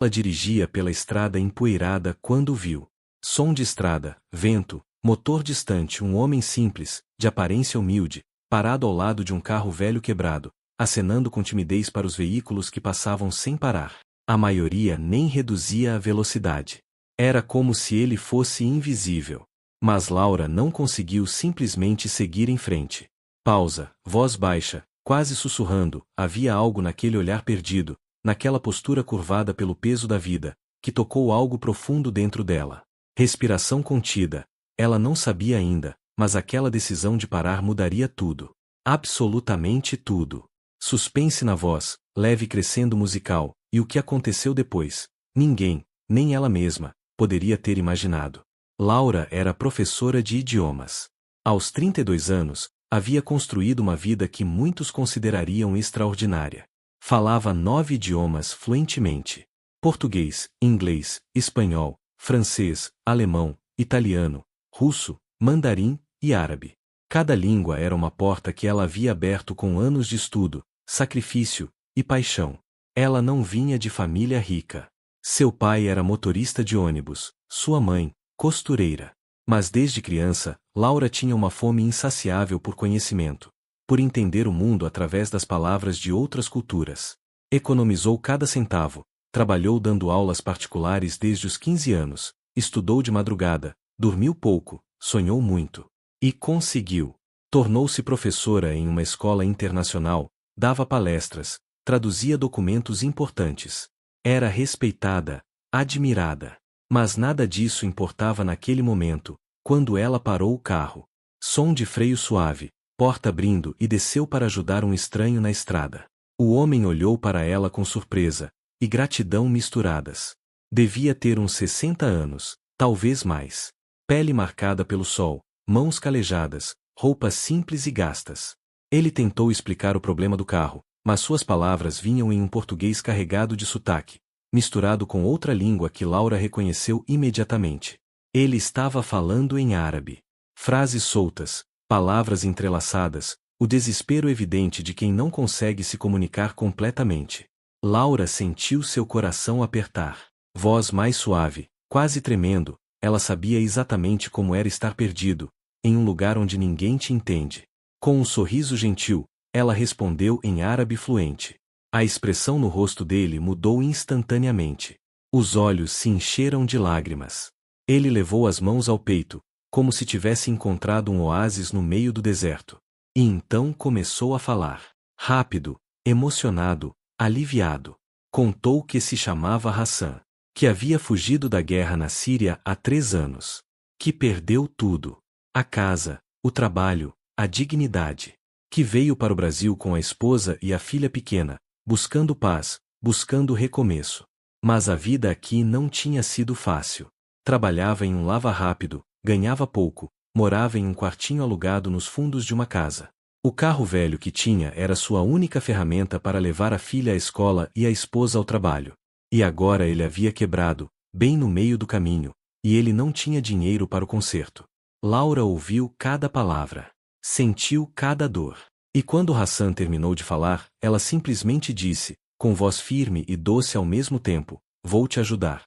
Ela dirigia pela estrada empoeirada quando viu. Som de estrada, vento, motor distante, um homem simples, de aparência humilde, parado ao lado de um carro velho quebrado, acenando com timidez para os veículos que passavam sem parar. A maioria nem reduzia a velocidade. Era como se ele fosse invisível. Mas Laura não conseguiu simplesmente seguir em frente. Pausa, voz baixa, quase sussurrando, havia algo naquele olhar perdido, naquela postura curvada pelo peso da vida, que tocou algo profundo dentro dela. Respiração contida. Ela não sabia ainda, mas aquela decisão de parar mudaria tudo. Absolutamente tudo. Suspense na voz, leve crescendo musical, e o que aconteceu depois? Ninguém, nem ela mesma, poderia ter imaginado. Laura era professora de idiomas. Aos 32 anos, havia construído uma vida que muitos considerariam extraordinária. Falava 9 idiomas fluentemente: português, inglês, espanhol, francês, alemão, italiano, russo, mandarim e árabe. Cada língua era uma porta que ela havia aberto com anos de estudo, sacrifício e paixão. Ela não vinha de família rica. Seu pai era motorista de ônibus, sua mãe, costureira. Mas desde criança, Laura tinha uma fome insaciável por conhecimento, por entender o mundo através das palavras de outras culturas. Economizou cada centavo, trabalhou dando aulas particulares desde os 15 anos, estudou de madrugada, dormiu pouco, sonhou muito. E conseguiu. Tornou-se professora em uma escola internacional, dava palestras, traduzia documentos importantes. Era respeitada, admirada. Mas nada disso importava naquele momento, quando ela parou o carro. Som de freio suave, porta abrindo e desceu para ajudar um estranho na estrada. O homem olhou para ela com surpresa e gratidão misturadas. Devia ter uns 60 anos, talvez mais. Pele marcada pelo sol, mãos calejadas, roupas simples e gastas. Ele tentou explicar o problema do carro, mas suas palavras vinham em um português carregado de sotaque, misturado com outra língua que Laura reconheceu imediatamente. Ele estava falando em árabe. Frases soltas, palavras entrelaçadas, o desespero evidente de quem não consegue se comunicar completamente. Laura sentiu seu coração apertar. Voz mais suave, quase tremendo, ela sabia exatamente como era estar perdido, em um lugar onde ninguém te entende. Com um sorriso gentil, ela respondeu em árabe fluente. A expressão no rosto dele mudou instantaneamente. Os olhos se encheram de lágrimas. Ele levou as mãos ao peito, como se tivesse encontrado um oásis no meio do deserto. E então começou a falar. Rápido, emocionado, aliviado. Contou que se chamava Hassan, que havia fugido da guerra na Síria há 3 anos. Que perdeu tudo. A casa, o trabalho, a dignidade. Que veio para o Brasil com a esposa e a filha pequena, buscando paz, buscando recomeço. Mas a vida aqui não tinha sido fácil. Trabalhava em um lava-rápido, ganhava pouco, morava em um quartinho alugado nos fundos de uma casa. O carro velho que tinha era sua única ferramenta para levar a filha à escola e a esposa ao trabalho. E agora ele havia quebrado, bem no meio do caminho, e ele não tinha dinheiro para o conserto. Laura ouviu cada palavra. Sentiu cada dor. E quando Hassan terminou de falar, ela simplesmente disse, com voz firme e doce ao mesmo tempo, vou te ajudar.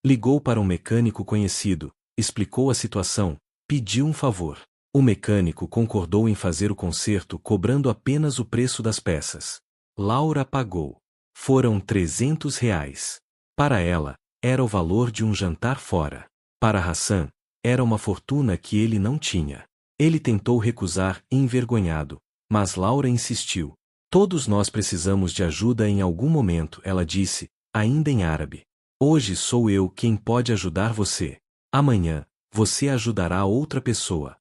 Ligou para um mecânico conhecido, explicou a situação, pediu um favor. O mecânico concordou em fazer o conserto cobrando apenas o preço das peças. Laura pagou. Foram R$ 300. Para ela, era o valor de um jantar fora. Para Hassan, era uma fortuna que ele não tinha. Ele tentou recusar, envergonhado, mas Laura insistiu. Todos nós precisamos de ajuda em algum momento, ela disse, ainda em árabe. Hoje sou eu quem pode ajudar você. Amanhã, você ajudará outra pessoa.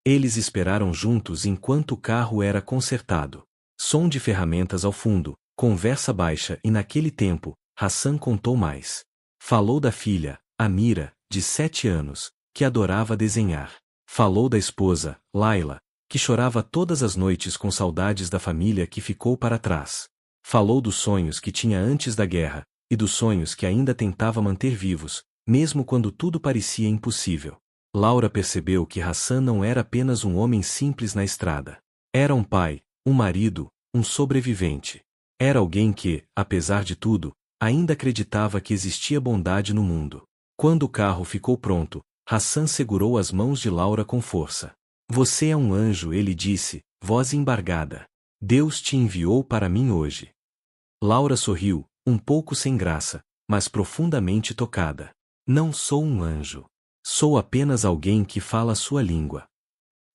Eles esperaram juntos enquanto o carro era consertado. Som de ferramentas ao fundo, conversa baixa e naquele tempo, Hassan contou mais. Falou da filha, Amira, de 7 anos, que adorava desenhar. Falou da esposa, Laila, que chorava todas as noites com saudades da família que ficou para trás. Falou dos sonhos que tinha antes da guerra, e dos sonhos que ainda tentava manter vivos, mesmo quando tudo parecia impossível. Laura percebeu que Hassan não era apenas um homem simples na estrada. Era um pai, um marido, um sobrevivente. Era alguém que, apesar de tudo, Ainda acreditava que existia bondade no mundo. Quando o carro ficou pronto, Hassan segurou as mãos de Laura com força. Você é um anjo, ele disse, voz embargada. Deus te enviou para mim hoje. Laura sorriu, um pouco sem graça, mas profundamente tocada. Não sou um anjo. Sou apenas alguém que fala sua língua.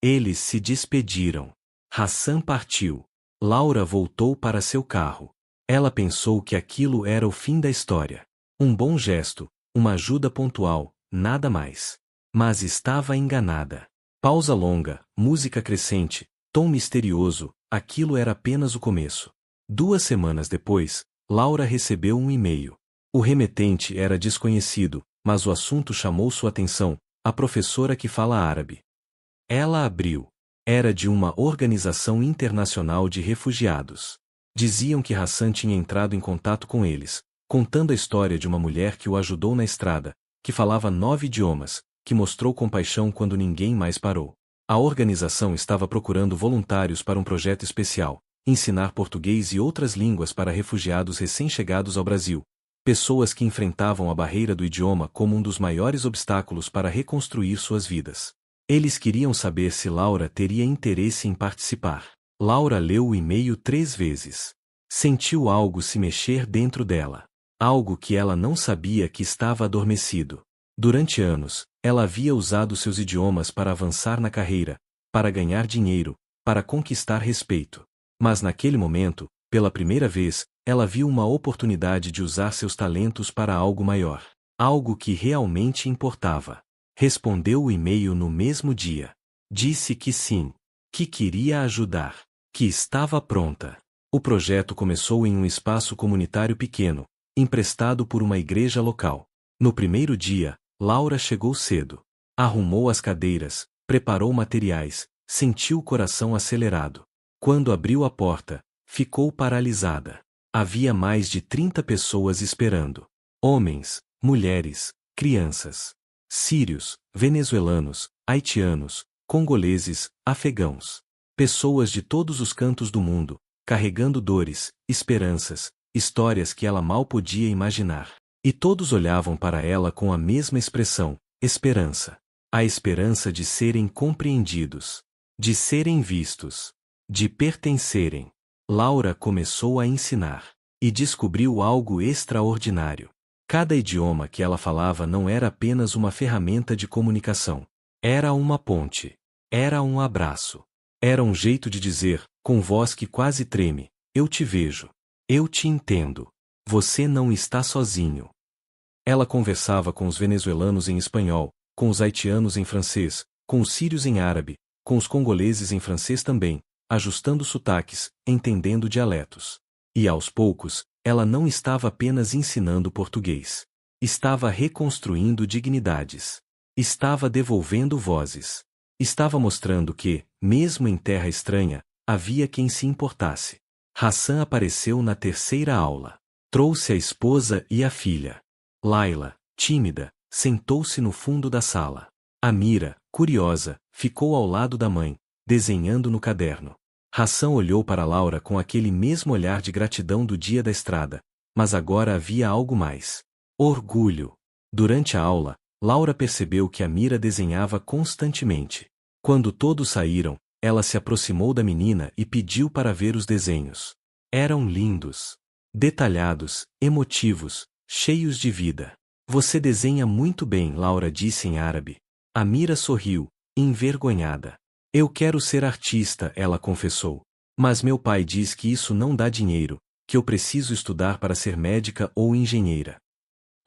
Eles se despediram. Hassan partiu. Laura voltou para seu carro. Ela pensou que aquilo era o fim da história. Um bom gesto, uma ajuda pontual, nada mais. Mas estava enganada. Pausa longa, música crescente, tom misterioso, aquilo era apenas o começo. 2 semanas depois, Laura recebeu um e-mail. O remetente era desconhecido, mas o assunto chamou sua atenção, a professora que fala árabe. Ela abriu. Era de uma organização internacional de refugiados. Diziam que Hassan tinha entrado em contato com eles, contando a história de uma mulher que o ajudou na estrada, que falava 9 idiomas, que mostrou compaixão quando ninguém mais parou. A organização estava procurando voluntários para um projeto especial, ensinar português e outras línguas para refugiados recém-chegados ao Brasil, pessoas que enfrentavam a barreira do idioma como um dos maiores obstáculos para reconstruir suas vidas. Eles queriam saber se Laura teria interesse em participar. Laura leu o e-mail 3 vezes. Sentiu algo se mexer dentro dela. Algo que ela não sabia que estava adormecido. Durante anos, ela havia usado seus idiomas para avançar na carreira, para ganhar dinheiro, para conquistar respeito. Mas naquele momento, pela primeira vez, ela viu uma oportunidade de usar seus talentos para algo maior. Algo que realmente importava. Respondeu o e-mail no mesmo dia. Disse que sim, que queria ajudar, que estava pronta. O projeto começou em um espaço comunitário pequeno, emprestado por uma igreja local. No primeiro dia, Laura chegou cedo. Arrumou as cadeiras, preparou materiais, sentiu o coração acelerado. Quando abriu a porta, ficou paralisada. Havia mais de 30 pessoas esperando. Homens, mulheres, crianças. Sírios, venezuelanos, haitianos, congoleses, afegãos. Pessoas de todos os cantos do mundo, carregando dores, esperanças, histórias que ela mal podia imaginar. E todos olhavam para ela com a mesma expressão, esperança. A esperança de serem compreendidos, de serem vistos, de pertencerem. Laura começou a ensinar, e descobriu algo extraordinário. Cada idioma que ela falava não era apenas uma ferramenta de comunicação. Era uma ponte. Era um abraço. Era um jeito de dizer, com voz que quase treme, eu te vejo. Eu te entendo. Você não está sozinho. Ela conversava com os venezuelanos em espanhol, com os haitianos em francês, com os sírios em árabe, com os congoleses em francês também, ajustando sotaques, entendendo dialetos. E aos poucos, ela não estava apenas ensinando português. Estava reconstruindo dignidades. Estava devolvendo vozes. Estava mostrando que, mesmo em terra estranha, havia quem se importasse. Hassan apareceu na terceira aula. Trouxe a esposa e a filha. Laila, tímida, sentou-se no fundo da sala. Amira, curiosa, ficou ao lado da mãe, desenhando no caderno. Hassan olhou para Laura com aquele mesmo olhar de gratidão do dia da estrada, mas agora havia algo mais. Orgulho. Durante a aula, Laura percebeu que Amira desenhava constantemente. Quando todos saíram, ela se aproximou da menina e pediu para ver os desenhos. Eram lindos. Detalhados, emotivos, cheios de vida. Você desenha muito bem, Laura disse em árabe. Amira sorriu, envergonhada. Eu quero ser artista, ela confessou. Mas meu pai diz que isso não dá dinheiro, que eu preciso estudar para ser médica ou engenheira.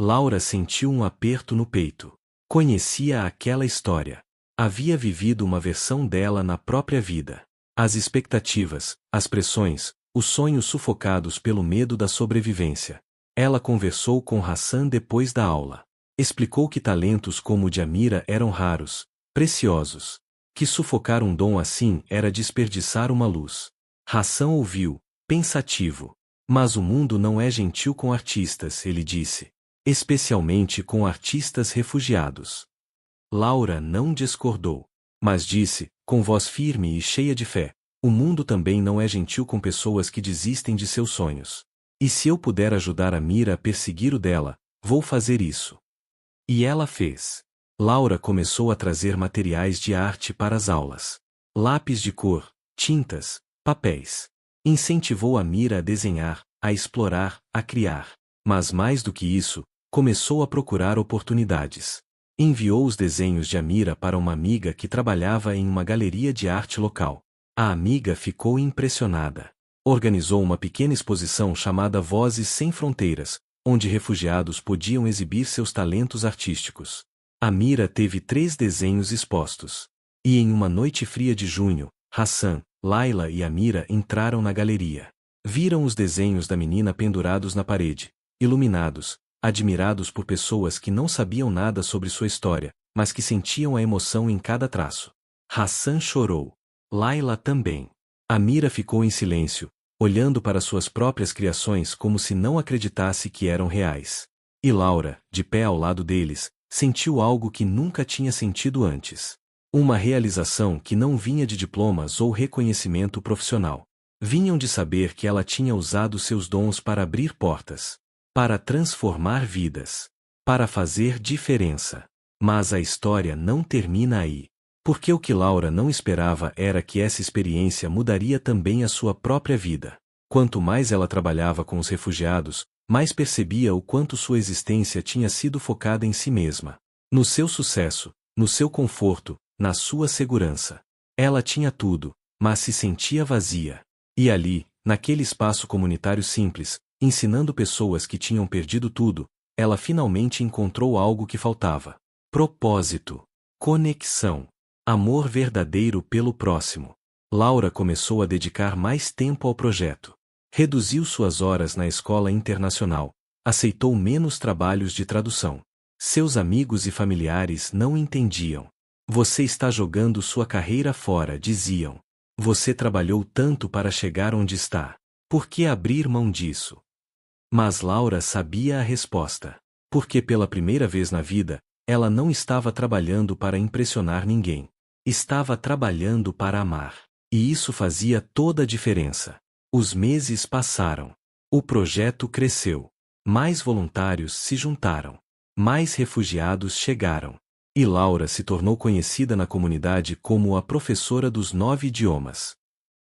Laura sentiu um aperto no peito. Conhecia aquela história. Havia vivido uma versão dela na própria vida. As expectativas, as pressões, os sonhos sufocados pelo medo da sobrevivência. Ela conversou com Hassan depois da aula. Explicou que talentos como o de Amira eram raros, preciosos. Que sufocar um dom assim era desperdiçar uma luz. Hassan ouviu, pensativo. Mas o mundo não é gentil com artistas, ele disse. Especialmente com artistas refugiados. Laura não discordou. Mas disse, com voz firme e cheia de fé, o mundo também não é gentil com pessoas que desistem de seus sonhos. E se eu puder ajudar a Mira a perseguir o dela, vou fazer isso. E ela fez. Laura começou a trazer materiais de arte para as aulas. Lápis de cor, tintas, papéis. Incentivou a Mira a desenhar, a explorar, a criar. Mas mais do que isso, começou a procurar oportunidades. Enviou os desenhos de Amira para uma amiga que trabalhava em uma galeria de arte local. A amiga ficou impressionada. Organizou uma pequena exposição chamada Vozes Sem Fronteiras, onde refugiados podiam exibir seus talentos artísticos. Amira teve 3 desenhos expostos. E em uma noite fria de junho, Hassan, Laila e Amira entraram na galeria. Viram os desenhos da menina pendurados na parede, iluminados, admirados por pessoas que não sabiam nada sobre sua história, mas que sentiam a emoção em cada traço. Hassan chorou. Laila também. Amira ficou em silêncio, olhando para suas próprias criações como se não acreditasse que eram reais. E Laura, de pé ao lado deles, sentiu algo que nunca tinha sentido antes. Uma realização que não vinha de diplomas ou reconhecimento profissional. Vinham de saber que ela tinha usado seus dons para abrir portas. Para transformar vidas. Para fazer diferença. Mas a história não termina aí. Porque o que Laura não esperava era que essa experiência mudaria também a sua própria vida. Quanto mais ela trabalhava com os refugiados, mais percebia o quanto sua existência tinha sido focada em si mesma. No seu sucesso, no seu conforto, na sua segurança. Ela tinha tudo, mas se sentia vazia. E ali, naquele espaço comunitário simples, ensinando pessoas que tinham perdido tudo, ela finalmente encontrou algo que faltava. Propósito. Conexão. Amor verdadeiro pelo próximo. Laura começou a dedicar mais tempo ao projeto. Reduziu suas horas na escola internacional. Aceitou menos trabalhos de tradução. Seus amigos e familiares não entendiam. Você está jogando sua carreira fora, diziam. Você trabalhou tanto para chegar onde está. Por que abrir mão disso? Mas Laura sabia a resposta. Porque pela primeira vez na vida, ela não estava trabalhando para impressionar ninguém. Estava trabalhando para amar. E isso fazia toda a diferença. Os meses passaram. O projeto cresceu. Mais voluntários se juntaram. Mais refugiados chegaram. E Laura se tornou conhecida na comunidade como a professora dos 9 idiomas.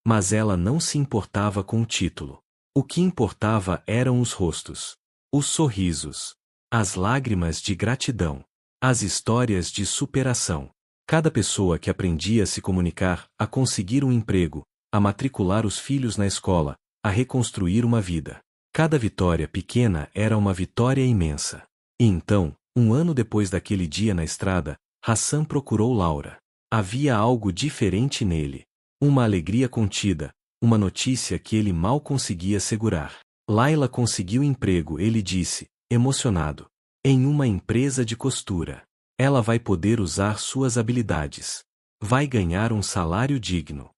Mas ela não se importava com o título. O que importava eram os rostos. Os sorrisos. As lágrimas de gratidão. As histórias de superação. Cada pessoa que aprendia a se comunicar, a conseguir um emprego, a matricular os filhos na escola, a reconstruir uma vida. Cada vitória pequena era uma vitória imensa. E então, um ano depois daquele dia na estrada, Hassan procurou Laura. Havia algo diferente nele. Uma alegria contida, uma notícia que ele mal conseguia segurar. Laila conseguiu emprego, ele disse, emocionado. Em uma empresa de costura. Ela vai poder usar suas habilidades. Vai ganhar um salário digno.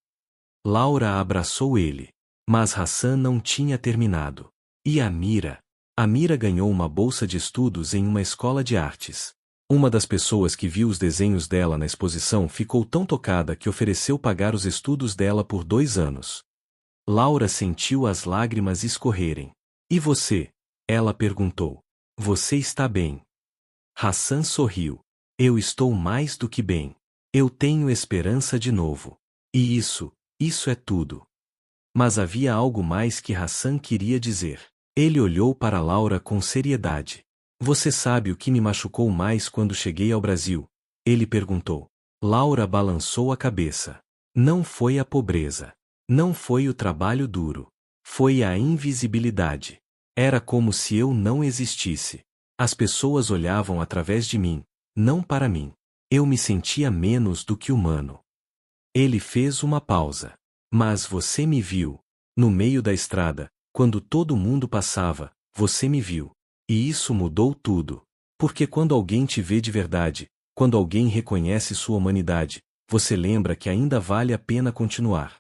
Laura abraçou ele. Mas Hassan não tinha terminado. E Amira? Amira ganhou uma bolsa de estudos em uma escola de artes. Uma das pessoas que viu os desenhos dela na exposição ficou tão tocada que ofereceu pagar os estudos dela por 2 anos. Laura sentiu as lágrimas escorrerem. E você? Ela perguntou. Você está bem? Hassan sorriu. Eu estou mais do que bem. Eu tenho esperança de novo. E isso é tudo. Mas havia algo mais que Hassan queria dizer. Ele olhou para Laura com seriedade. Você sabe o que me machucou mais quando cheguei ao Brasil? Ele perguntou. Laura balançou a cabeça. Não foi a pobreza. Não foi o trabalho duro. Foi a invisibilidade. Era como se eu não existisse. As pessoas olhavam através de mim, não para mim. Eu me sentia menos do que humano. Ele fez uma pausa. Mas você me viu. No meio da estrada, quando todo mundo passava, você me viu. E isso mudou tudo. Porque quando alguém te vê de verdade, quando alguém reconhece sua humanidade, você lembra que ainda vale a pena continuar.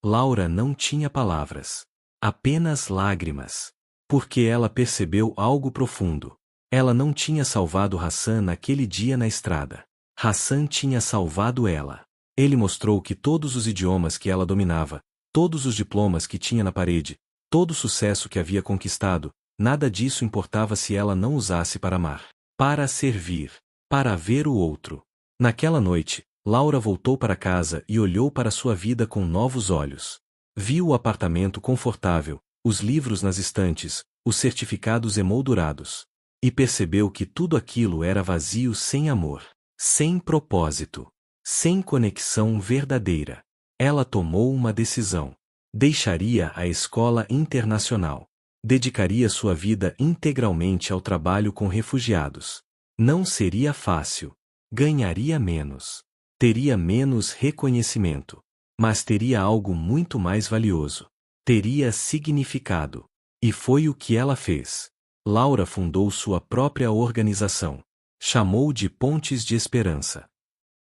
Laura não tinha palavras. Apenas lágrimas. Porque ela percebeu algo profundo. Ela não tinha salvado Hassan naquele dia na estrada. Hassan tinha salvado ela. Ele mostrou que todos os idiomas que ela dominava, todos os diplomas que tinha na parede, todo o sucesso que havia conquistado, nada disso importava se ela não usasse para amar, para servir, para ver o outro. Naquela noite, Laura voltou para casa e olhou para sua vida com novos olhos. Viu o apartamento confortável, os livros nas estantes, os certificados emoldurados. E percebeu que tudo aquilo era vazio sem amor, sem propósito, sem conexão verdadeira. Ela tomou uma decisão. Deixaria a escola internacional. Dedicaria sua vida integralmente ao trabalho com refugiados. Não seria fácil. Ganharia menos. Teria menos reconhecimento. Mas teria algo muito mais valioso. Teria significado. E foi o que ela fez. Laura fundou sua própria organização. Chamou de Pontes de Esperança.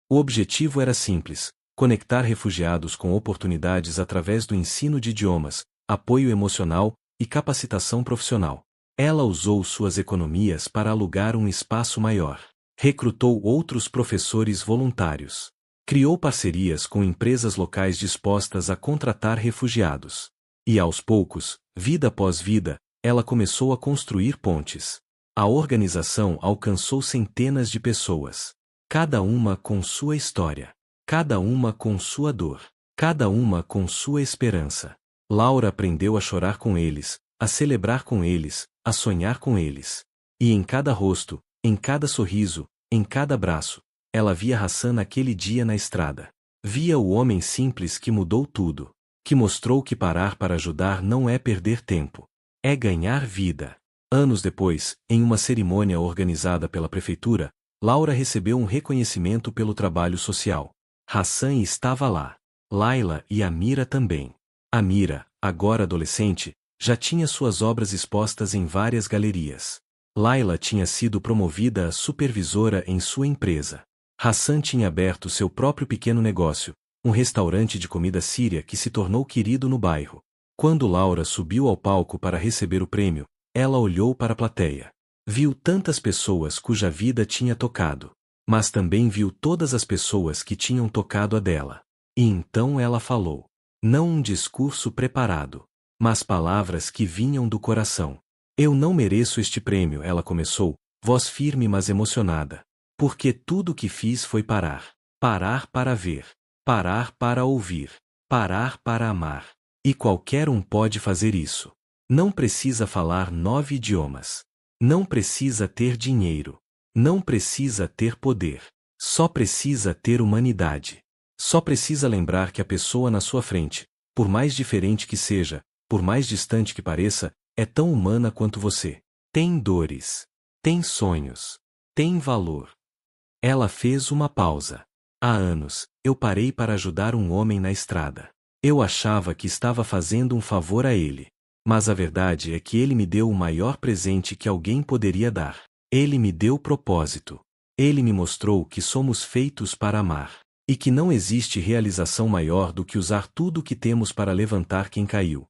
O objetivo era simples: conectar refugiados com oportunidades através do ensino de idiomas, apoio emocional e capacitação profissional. Ela usou suas economias para alugar um espaço maior. Recrutou outros professores voluntários. Criou parcerias com empresas locais dispostas a contratar refugiados. E aos poucos, vida após vida, ela começou a construir pontes. A organização alcançou centenas de pessoas. Cada uma com sua história. Cada uma com sua dor. Cada uma com sua esperança. Laura aprendeu a chorar com eles, a celebrar com eles, a sonhar com eles. E em cada rosto, em cada sorriso, em cada abraço, ela via Hassan naquele dia na estrada. Via o homem simples que mudou tudo. Que mostrou que parar para ajudar não é perder tempo. É ganhar vida. Anos depois, em uma cerimônia organizada pela prefeitura, Laura recebeu um reconhecimento pelo trabalho social. Hassan estava lá. Laila e Amira também. Amira, agora adolescente, já tinha suas obras expostas em várias galerias. Laila tinha sido promovida a supervisora em sua empresa. Hassan tinha aberto seu próprio pequeno negócio, um restaurante de comida síria que se tornou querido no bairro. Quando Laura subiu ao palco para receber o prêmio, ela olhou para a plateia. Viu tantas pessoas cuja vida tinha tocado, mas também viu todas as pessoas que tinham tocado a dela. E então ela falou. Não um discurso preparado, mas palavras que vinham do coração. Eu não mereço este prêmio, ela começou, voz firme mas emocionada. Porque tudo o que fiz foi parar. Parar para ver. Parar para ouvir. Parar para amar. E qualquer um pode fazer isso. Não precisa falar 9 idiomas. Não precisa ter dinheiro. Não precisa ter poder. Só precisa ter humanidade. Só precisa lembrar que a pessoa na sua frente, por mais diferente que seja, por mais distante que pareça, é tão humana quanto você. Tem dores. Tem sonhos. Tem valor. Ela fez uma pausa. Há anos, eu parei para ajudar um homem na estrada. Eu achava que estava fazendo um favor a ele. Mas a verdade é que ele me deu o maior presente que alguém poderia dar. Ele me deu propósito. Ele me mostrou que somos feitos para amar. E que não existe realização maior do que usar tudo o que temos para levantar quem caiu.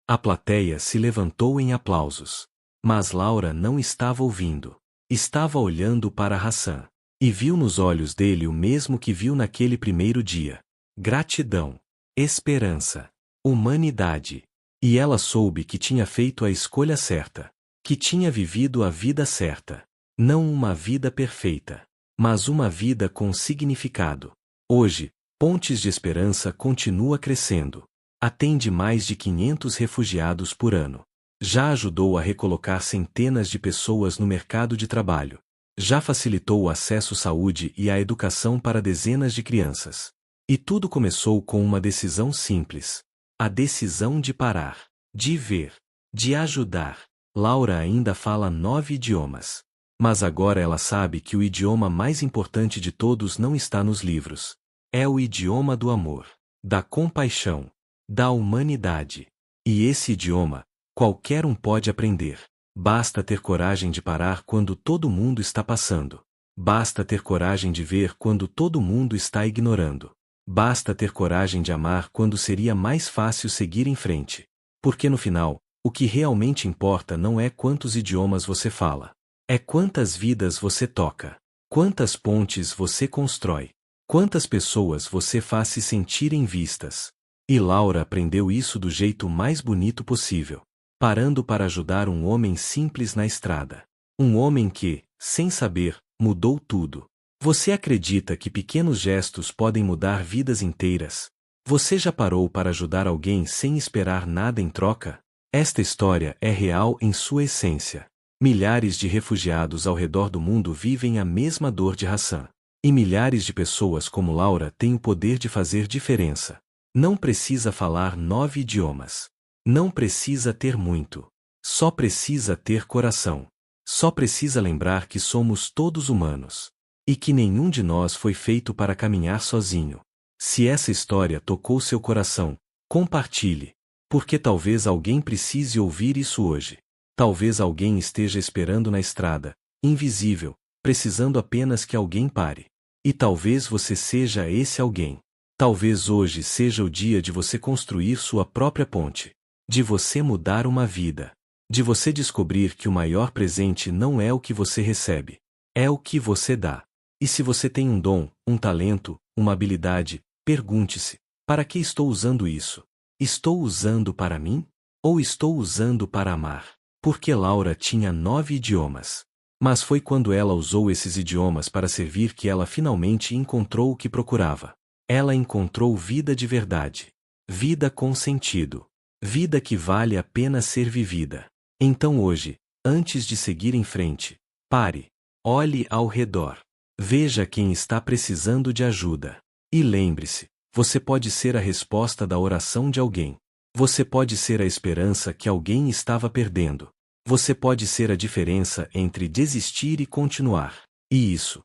A plateia se levantou em aplausos. Mas Laura não estava ouvindo. Estava olhando para Hassan. E viu nos olhos dele o mesmo que viu naquele primeiro dia. Gratidão. Esperança. Humanidade. E ela soube que tinha feito a escolha certa. Que tinha vivido a vida certa. Não uma vida perfeita, mas uma vida com significado. Hoje, Pontes de Esperança continua crescendo. Atende mais de 500 refugiados por ano. Já ajudou a recolocar centenas de pessoas no mercado de trabalho. Já facilitou o acesso à saúde e à educação para dezenas de crianças. E tudo começou com uma decisão simples. A decisão de parar, de ver, de ajudar. Laura ainda fala 9 idiomas. Mas agora ela sabe que o idioma mais importante de todos não está nos livros. É o idioma do amor, da compaixão, da humanidade. E esse idioma, qualquer um pode aprender. Basta ter coragem de parar quando todo mundo está passando. Basta ter coragem de ver quando todo mundo está ignorando. Basta ter coragem de amar quando seria mais fácil seguir em frente. Porque no final, o que realmente importa não é quantos idiomas você fala. É quantas vidas você toca. Quantas pontes você constrói. Quantas pessoas você faz se sentirem vistas. E Laura aprendeu isso do jeito mais bonito possível, parando para ajudar um homem simples na estrada. Um homem que, sem saber, mudou tudo. Você acredita que pequenos gestos podem mudar vidas inteiras? Você já parou para ajudar alguém sem esperar nada em troca? Esta história é real em sua essência. Milhares de refugiados ao redor do mundo vivem a mesma dor de Hassan. E milhares de pessoas como Laura têm o poder de fazer diferença. Não precisa falar 9 idiomas. Não precisa ter muito. Só precisa ter coração. Só precisa lembrar que somos todos humanos. E que nenhum de nós foi feito para caminhar sozinho. Se essa história tocou seu coração, compartilhe. Porque talvez alguém precise ouvir isso hoje. Talvez alguém esteja esperando na estrada, invisível, precisando apenas que alguém pare. E talvez você seja esse alguém. Talvez hoje seja o dia de você construir sua própria ponte. De você mudar uma vida. De você descobrir que o maior presente não é o que você recebe. É o que você dá. E se você tem um dom, um talento, uma habilidade, pergunte-se: para que estou usando isso? Estou usando para mim? Ou estou usando para amar? Porque Laura tinha 9 idiomas. Mas foi quando ela usou esses idiomas para servir que ela finalmente encontrou o que procurava. Ela encontrou vida de verdade. Vida com sentido. Vida que vale a pena ser vivida. Então hoje, antes de seguir em frente, pare. Olhe ao redor. Veja quem está precisando de ajuda. E lembre-se, você pode ser a resposta da oração de alguém. Você pode ser a esperança que alguém estava perdendo. Você pode ser a diferença entre desistir e continuar. E isso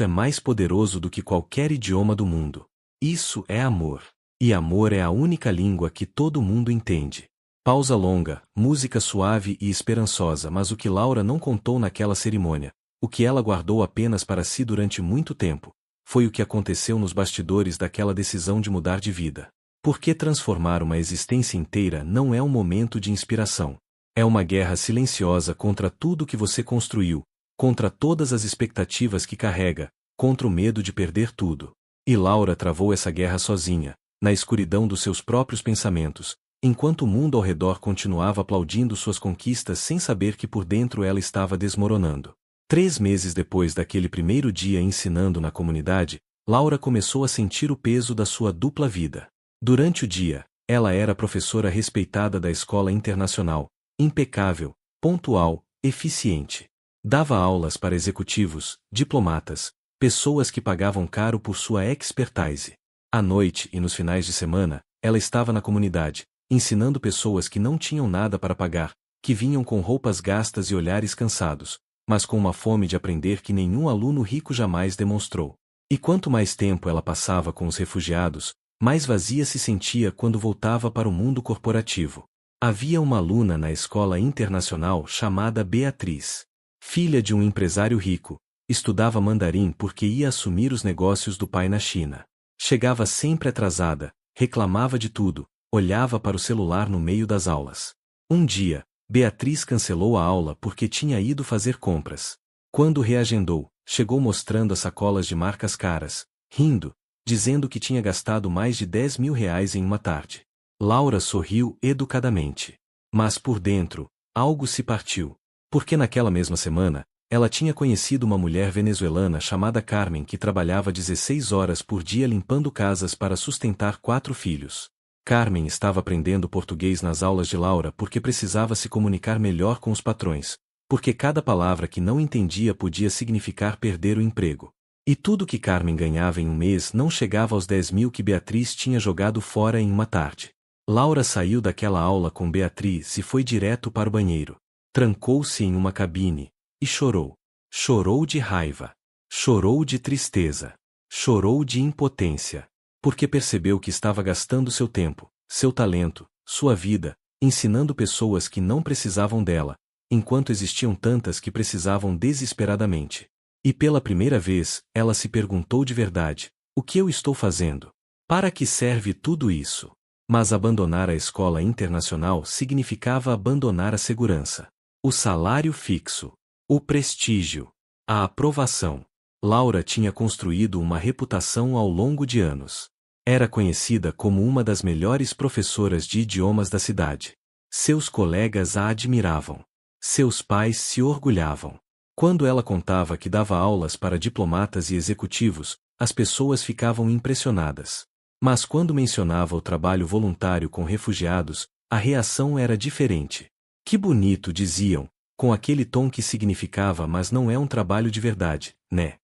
é mais poderoso do que qualquer idioma do mundo. Isso é amor. E amor é a única língua que todo mundo entende. Pausa longa, música suave e esperançosa, mas o que Laura não contou naquela cerimônia, o que ela guardou apenas para si durante muito tempo, foi o que aconteceu nos bastidores daquela decisão de mudar de vida. Porque transformar uma existência inteira não é um momento de inspiração. É uma guerra silenciosa contra tudo que você construiu, contra todas as expectativas que carrega, contra o medo de perder tudo. E Laura travou essa guerra sozinha, na escuridão dos seus próprios pensamentos, enquanto o mundo ao redor continuava aplaudindo suas conquistas sem saber que por dentro ela estava desmoronando. 3 meses depois daquele primeiro dia ensinando na comunidade, Laura começou a sentir o peso da sua dupla vida. Durante o dia, ela era professora respeitada da escola internacional, impecável, pontual, eficiente. Dava aulas para executivos, diplomatas, pessoas que pagavam caro por sua expertise. À noite e nos finais de semana, ela estava na comunidade, ensinando pessoas que não tinham nada para pagar, que vinham com roupas gastas e olhares cansados, mas com uma fome de aprender que nenhum aluno rico jamais demonstrou. E quanto mais tempo ela passava com os refugiados, mais vazia se sentia quando voltava para o mundo corporativo. Havia uma aluna na escola internacional chamada Beatriz. Filha de um empresário rico, estudava mandarim porque ia assumir os negócios do pai na China. Chegava sempre atrasada, reclamava de tudo, olhava para o celular no meio das aulas. Um dia, Beatriz cancelou a aula porque tinha ido fazer compras. Quando reagendou, chegou mostrando as sacolas de marcas caras, rindo, dizendo que tinha gastado mais de 10 mil reais em uma tarde. Laura sorriu educadamente. Mas por dentro, algo se partiu. Porque naquela mesma semana, ela tinha conhecido uma mulher venezuelana chamada Carmen que trabalhava 16 horas por dia limpando casas para sustentar 4 filhos. Carmen estava aprendendo português nas aulas de Laura porque precisava se comunicar melhor com os patrões, porque cada palavra que não entendia podia significar perder o emprego. E tudo que Carmen ganhava em um mês não chegava aos 10 mil que Beatriz tinha jogado fora em uma tarde. Laura saiu daquela aula com Beatriz e foi direto para o banheiro. Trancou-se em uma cabine e chorou. Chorou de raiva. Chorou de tristeza. Chorou de impotência. Porque percebeu que estava gastando seu tempo, seu talento, sua vida, ensinando pessoas que não precisavam dela, enquanto existiam tantas que precisavam desesperadamente. E pela primeira vez, ela se perguntou de verdade: o que eu estou fazendo? Para que serve tudo isso? Mas abandonar a escola internacional significava abandonar a segurança, o salário fixo, o prestígio, a aprovação. Laura tinha construído uma reputação ao longo de anos. Era conhecida como uma das melhores professoras de idiomas da cidade. Seus colegas a admiravam. Seus pais se orgulhavam. Quando ela contava que dava aulas para diplomatas e executivos, as pessoas ficavam impressionadas. Mas quando mencionava o trabalho voluntário com refugiados, a reação era diferente. Que bonito, diziam, com aquele tom que significava, mas não é um trabalho de verdade, né?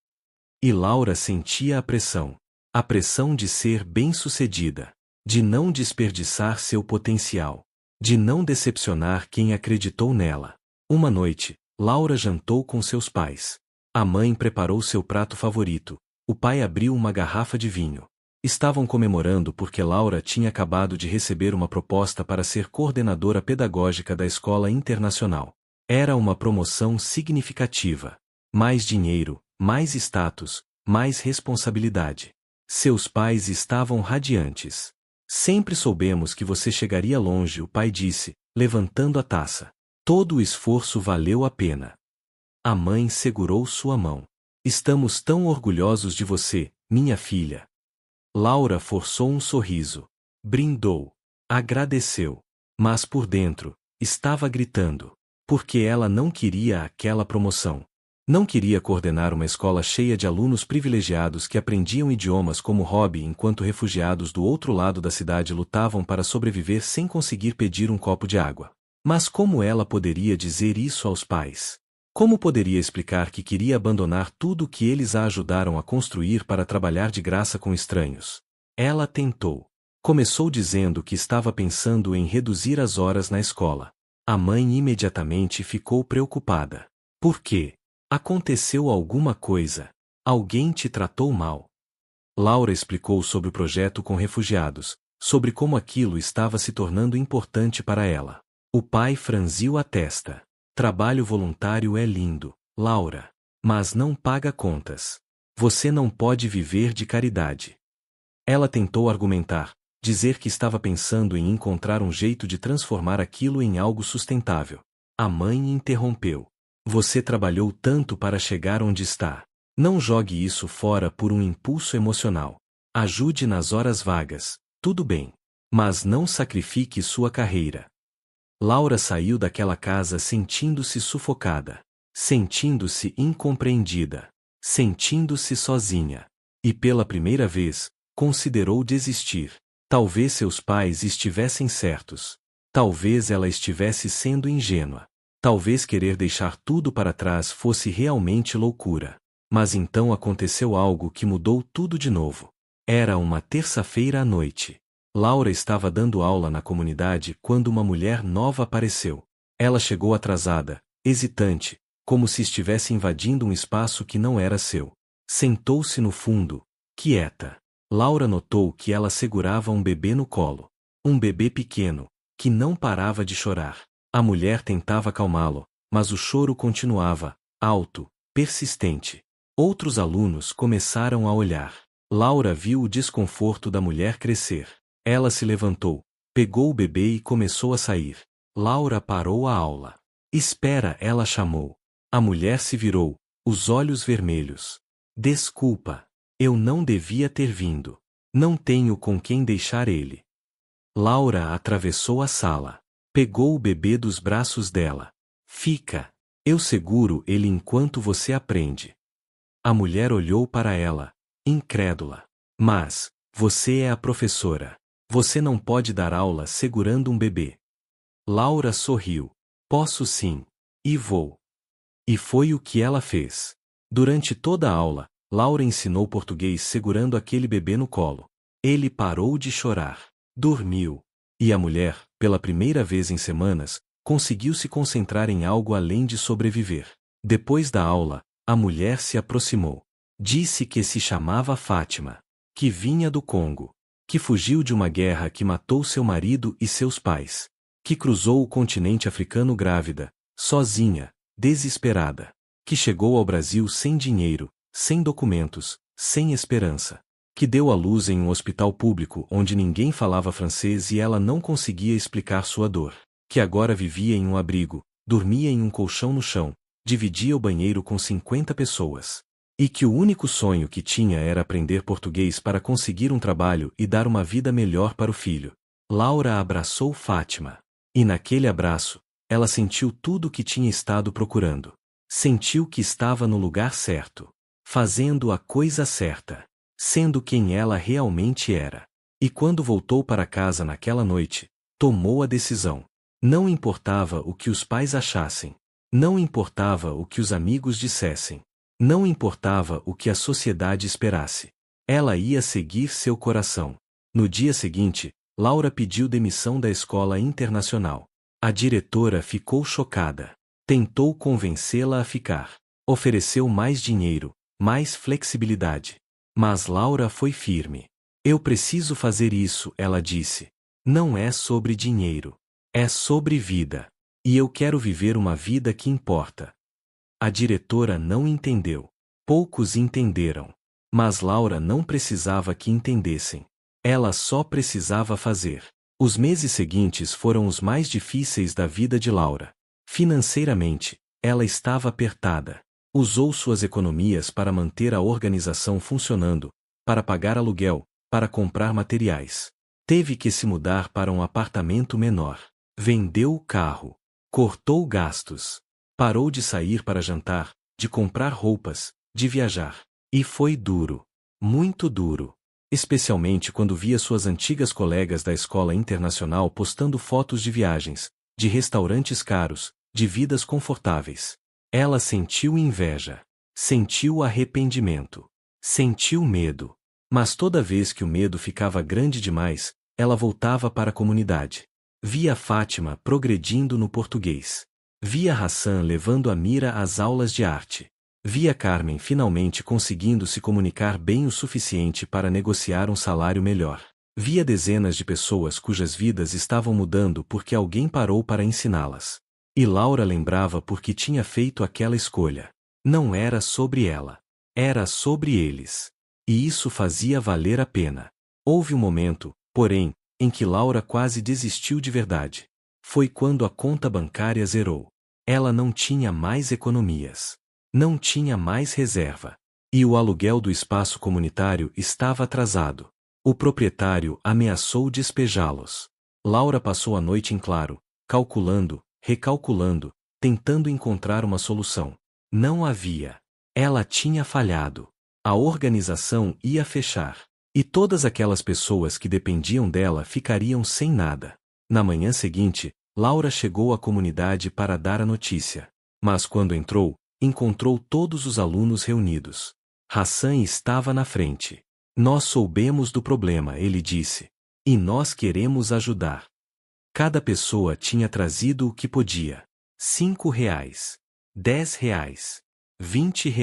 E Laura sentia a pressão. A pressão de ser bem-sucedida, de não desperdiçar seu potencial, de não decepcionar quem acreditou nela. Uma noite, Laura jantou com seus pais. A mãe preparou seu prato favorito, o pai abriu uma garrafa de vinho. Estavam comemorando porque Laura tinha acabado de receber uma proposta para ser coordenadora pedagógica da escola internacional. Era uma promoção significativa. Mais dinheiro, mais status, mais responsabilidade. Seus pais estavam radiantes. Sempre soubemos que você chegaria longe, o pai disse, levantando a taça. Todo o esforço valeu a pena. A mãe segurou sua mão. Estamos tão orgulhosos de você, minha filha. Laura forçou um sorriso. Brindou. Agradeceu. Mas por dentro, estava gritando. Porque ela não queria aquela promoção. Não queria coordenar uma escola cheia de alunos privilegiados que aprendiam idiomas como hobby enquanto refugiados do outro lado da cidade lutavam para sobreviver sem conseguir pedir um copo de água. Mas como ela poderia dizer isso aos pais? Como poderia explicar que queria abandonar tudo que eles a ajudaram a construir para trabalhar de graça com estranhos? Ela tentou. Começou dizendo que estava pensando em reduzir as horas na escola. A mãe imediatamente ficou preocupada. Por quê? Aconteceu alguma coisa. Alguém te tratou mal. Laura explicou sobre o projeto com refugiados, sobre como aquilo estava se tornando importante para ela. O pai franziu a testa. Trabalho voluntário é lindo, Laura. Mas não paga contas. Você não pode viver de caridade. Ela tentou argumentar, dizer que estava pensando em encontrar um jeito de transformar aquilo em algo sustentável. A mãe interrompeu. Você trabalhou tanto para chegar onde está. Não jogue isso fora por um impulso emocional. Ajude nas horas vagas, tudo bem. Mas não sacrifique sua carreira. Laura saiu daquela casa sentindo-se sufocada, sentindo-se incompreendida, sentindo-se sozinha. E pela primeira vez, considerou desistir. Talvez seus pais estivessem certos. Talvez ela estivesse sendo ingênua. Talvez querer deixar tudo para trás fosse realmente loucura. Mas então aconteceu algo que mudou tudo de novo. Era uma terça-feira à noite. Laura estava dando aula na comunidade quando uma mulher nova apareceu. Ela chegou atrasada, hesitante, como se estivesse invadindo um espaço que não era seu. Sentou-se no fundo, quieta. Laura notou que ela segurava um bebê no colo. Um bebê pequeno, que não parava de chorar. A mulher tentava acalmá-lo, mas o choro continuava, alto, persistente. Outros alunos começaram a olhar. Laura viu o desconforto da mulher crescer. Ela se levantou, pegou o bebê e começou a sair. Laura parou a aula. Espera, ela chamou. A mulher se virou, os olhos vermelhos. Desculpa. Eu não devia ter vindo. Não tenho com quem deixar ele. Laura atravessou a sala. Pegou o bebê dos braços dela. Fica. Eu seguro ele enquanto você aprende. A mulher olhou para ela, incrédula. Mas, você é a professora. Você não pode dar aula segurando um bebê. Laura sorriu. Posso sim. E vou. E foi o que ela fez. Durante toda a aula, Laura ensinou português segurando aquele bebê no colo. Ele parou de chorar. Dormiu. E a mulher, pela primeira vez em semanas, conseguiu se concentrar em algo além de sobreviver. Depois da aula, a mulher se aproximou. Disse que se chamava Fátima. Que vinha do Congo. Que fugiu de uma guerra que matou seu marido e seus pais. Que cruzou o continente africano grávida, sozinha, desesperada. Que chegou ao Brasil sem dinheiro, sem documentos, sem esperança. Que deu à luz em um hospital público onde ninguém falava francês e ela não conseguia explicar sua dor. Que agora vivia em um abrigo, dormia em um colchão no chão, dividia o banheiro com 50 pessoas. e que o único sonho que tinha era aprender português para conseguir um trabalho e dar uma vida melhor para o filho. Laura abraçou Fátima. E naquele abraço, ela sentiu tudo o que tinha estado procurando. Sentiu que estava no lugar certo, fazendo a coisa certa, sendo quem ela realmente era. E quando voltou para casa naquela noite, tomou a decisão. Não importava o que os pais achassem. Não importava o que os amigos dissessem. Não importava o que a sociedade esperasse. Ela ia seguir seu coração. No dia seguinte, Laura pediu demissão da escola internacional. A diretora ficou chocada. Tentou convencê-la a ficar. Ofereceu mais dinheiro, mais flexibilidade. Mas Laura foi firme. Eu preciso fazer isso, ela disse. Não é sobre dinheiro. É sobre vida. E eu quero viver uma vida que importa. A diretora não entendeu. Poucos entenderam. Mas Laura não precisava que entendessem. Ela só precisava fazer. Os meses seguintes foram os mais difíceis da vida de Laura. Financeiramente, ela estava apertada. Usou suas economias para manter a organização funcionando, para pagar aluguel, para comprar materiais. Teve que se mudar para um apartamento menor. Vendeu o carro. Cortou gastos. Parou de sair para jantar, de comprar roupas, de viajar. E foi duro. Muito duro. Especialmente quando via suas antigas colegas da escola internacional postando fotos de viagens, de restaurantes caros, de vidas confortáveis. Ela sentiu inveja. Sentiu arrependimento. Sentiu medo. Mas toda vez que o medo ficava grande demais, ela voltava para a comunidade. Via Fátima progredindo no português. Via Hassan levando a mira às aulas de arte. Via Carmen finalmente conseguindo se comunicar bem o suficiente para negociar um salário melhor. Via dezenas de pessoas cujas vidas estavam mudando porque alguém parou para ensiná-las. E Laura lembrava por que tinha feito aquela escolha. Não era sobre ela. Era sobre eles. E isso fazia valer a pena. Houve um momento, porém, em que Laura quase desistiu de verdade. Foi quando a conta bancária zerou. Ela não tinha mais economias. Não tinha mais reserva. E o aluguel do espaço comunitário estava atrasado. O proprietário ameaçou despejá-los. Laura passou a noite em claro, calculando, recalculando, tentando encontrar uma solução. Não havia. Ela tinha falhado. A organização ia fechar. E todas aquelas pessoas que dependiam dela ficariam sem nada. Na manhã seguinte, Laura chegou à comunidade para dar a notícia. Mas quando entrou, encontrou todos os alunos reunidos. Hassan estava na frente. Nós soubemos do problema, ele disse. E nós queremos ajudar. Cada pessoa tinha trazido o que podia. R$ 5, R$ 10, R$ 20,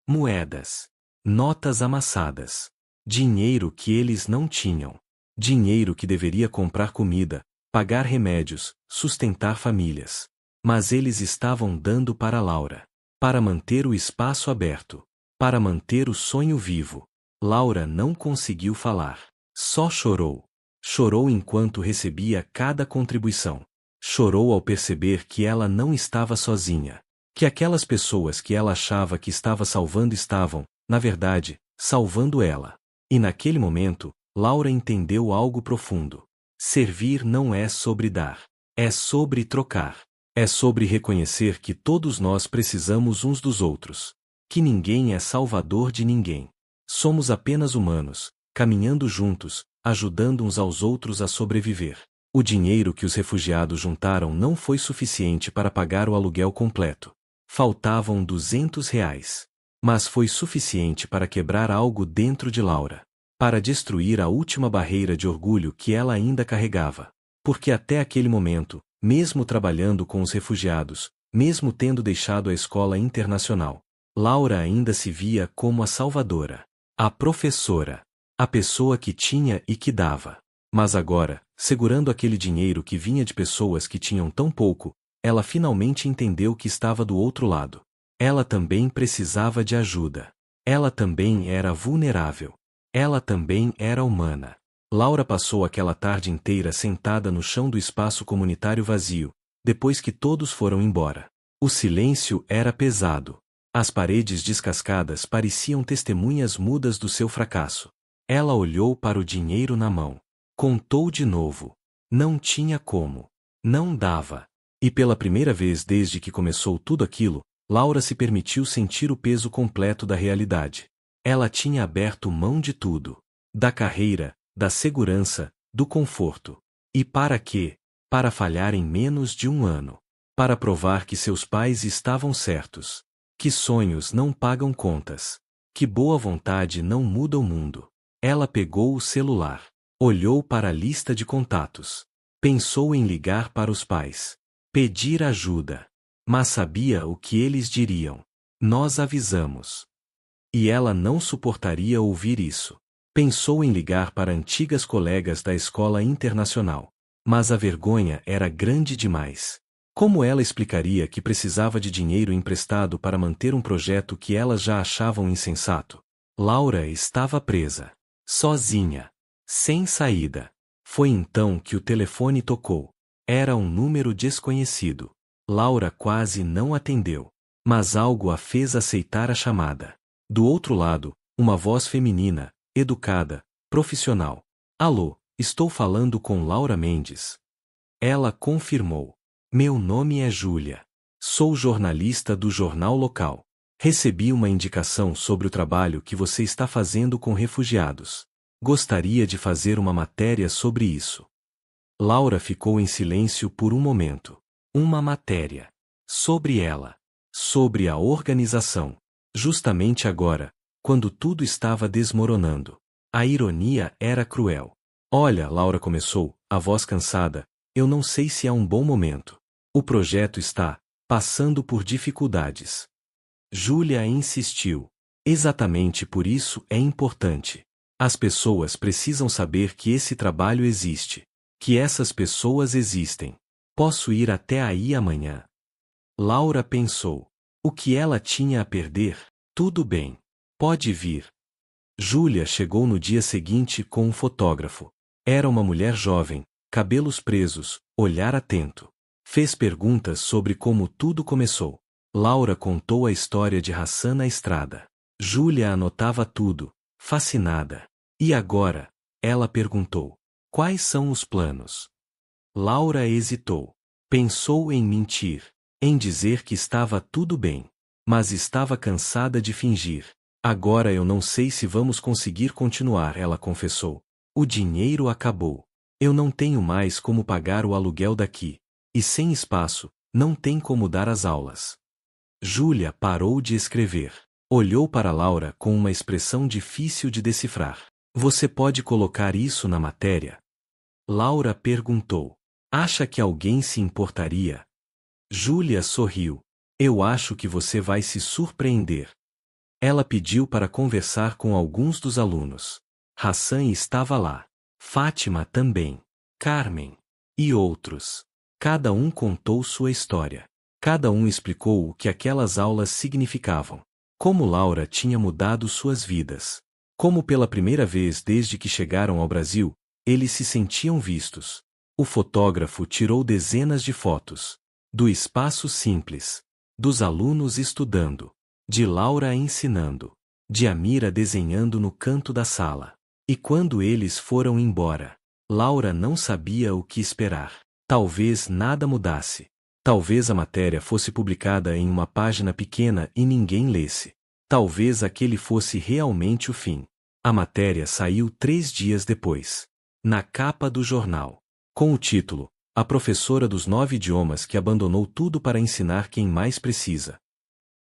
moedas, notas amassadas. Dinheiro que eles não tinham. Dinheiro que deveria comprar comida, pagar remédios, sustentar famílias. Mas eles estavam dando para Laura. Para manter o espaço aberto. Para manter o sonho vivo. Laura não conseguiu falar. Só chorou. Chorou enquanto recebia cada contribuição. Chorou ao perceber que ela não estava sozinha. Que aquelas pessoas que ela achava que estava salvando estavam, na verdade, salvando ela. E naquele momento, Laura entendeu algo profundo. Servir não é sobre dar. É sobre trocar. É sobre reconhecer que todos nós precisamos uns dos outros. Que ninguém é salvador de ninguém. Somos apenas humanos, caminhando juntos, ajudando uns aos outros a sobreviver. O dinheiro que os refugiados juntaram não foi suficiente para pagar o aluguel completo. Faltavam R$ 200. Mas foi suficiente para quebrar algo dentro de Laura. Para destruir a última barreira de orgulho que ela ainda carregava. Porque até aquele momento, mesmo trabalhando com os refugiados, mesmo tendo deixado a escola internacional, Laura ainda se via como a salvadora. A professora. A pessoa que tinha e que dava. Mas agora, segurando aquele dinheiro que vinha de pessoas que tinham tão pouco, ela finalmente entendeu que estava do outro lado. Ela também precisava de ajuda. Ela também era vulnerável. Ela também era humana. Laura passou aquela tarde inteira sentada no chão do espaço comunitário vazio, depois que todos foram embora. O silêncio era pesado. As paredes descascadas pareciam testemunhas mudas do seu fracasso. Ela olhou para o dinheiro na mão. Contou de novo. Não tinha como. Não dava. E pela primeira vez desde que começou tudo aquilo, Laura se permitiu sentir o peso completo da realidade. Ela tinha aberto mão de tudo. Da carreira, da segurança, do conforto. E para quê? Para falhar em menos de um ano. Para provar que seus pais estavam certos. Que sonhos não pagam contas. Que boa vontade não muda o mundo. Ela pegou o celular. Olhou para a lista de contatos. Pensou em ligar para os pais. Pedir ajuda. Mas sabia o que eles diriam. Nós avisamos. E ela não suportaria ouvir isso. Pensou em ligar para antigas colegas da escola internacional. Mas a vergonha era grande demais. Como ela explicaria que precisava de dinheiro emprestado para manter um projeto que elas já achavam insensato? Laura estava presa. Sozinha. Sem saída. Foi então que o telefone tocou. Era um número desconhecido. Laura quase não atendeu. Mas algo a fez aceitar a chamada. Do outro lado, uma voz feminina, educada, profissional. Alô, estou falando com Laura Mendes. Ela confirmou. Meu nome é Júlia. Sou jornalista do jornal local. Recebi uma indicação sobre o trabalho que você está fazendo com refugiados. Gostaria de fazer uma matéria sobre isso. Laura ficou em silêncio por um momento. Uma matéria. Sobre ela. Sobre a organização. Justamente agora, quando tudo estava desmoronando. A ironia era cruel. Olha, Laura começou, a voz cansada, eu não sei se é um bom momento. O projeto está passando por dificuldades. Júlia insistiu. Exatamente por isso é importante. As pessoas precisam saber que esse trabalho existe. Que essas pessoas existem. Posso ir até aí amanhã? Laura pensou. O que ela tinha a perder? Tudo bem. Pode vir. Júlia chegou no dia seguinte com um fotógrafo. Era uma mulher jovem, cabelos presos, olhar atento. Fez perguntas sobre como tudo começou. Laura contou a história de Hassan na estrada. Júlia anotava tudo, fascinada. E agora? Ela perguntou. Quais são os planos? Laura hesitou. Pensou em mentir. Em dizer que estava tudo bem. Mas estava cansada de fingir. Agora eu não sei se vamos conseguir continuar, ela confessou. O dinheiro acabou. Eu não tenho mais como pagar o aluguel daqui. E sem espaço, não tem como dar as aulas. Júlia parou de escrever. Olhou para Laura com uma expressão difícil de decifrar. Você pode colocar isso na matéria? Laura perguntou. Acha que alguém se importaria? Júlia sorriu. Eu acho que você vai se surpreender. Ela pediu para conversar com alguns dos alunos. Hassan estava lá. Fátima também. Carmen. E outros. Cada um contou sua história. Cada um explicou o que aquelas aulas significavam. Como Laura tinha mudado suas vidas. Como pela primeira vez desde que chegaram ao Brasil, eles se sentiam vistos. O fotógrafo tirou dezenas de fotos. Do espaço simples. Dos alunos estudando. De Laura ensinando. De Amira desenhando no canto da sala. E quando eles foram embora, Laura não sabia o que esperar. Talvez nada mudasse. Talvez a matéria fosse publicada em uma página pequena e ninguém lesse. Talvez aquele fosse realmente o fim. A matéria saiu 3 dias depois. Na capa do jornal. Com o título, A professora dos 9 idiomas que abandonou tudo para ensinar quem mais precisa.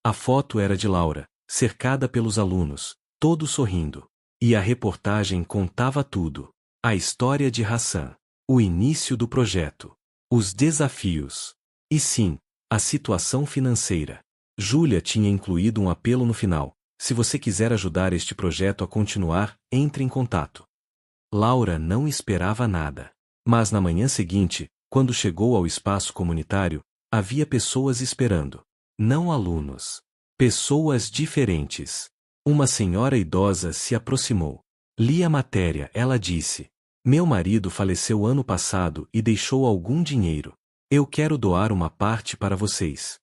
A foto era de Laura, cercada pelos alunos, todos sorrindo. E a reportagem contava tudo. A história de Hassan. O início do projeto. Os desafios. E sim, a situação financeira. Júlia tinha incluído um apelo no final. Se você quiser ajudar este projeto a continuar, entre em contato. Laura não esperava nada. Mas na manhã seguinte, quando chegou ao espaço comunitário, havia pessoas esperando. Não alunos. Pessoas diferentes. Uma senhora idosa se aproximou. Li a matéria, ela disse. Meu marido faleceu ano passado e deixou algum dinheiro. Eu quero doar uma parte para vocês.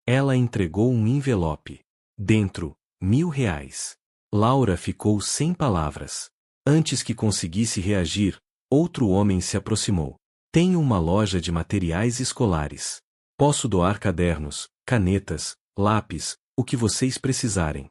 Ela entregou um envelope. Dentro, R$ 1.000. Laura ficou sem palavras. Antes que conseguisse reagir, outro homem se aproximou. Tenho uma loja de materiais escolares. Posso doar cadernos, canetas, lápis, o que vocês precisarem.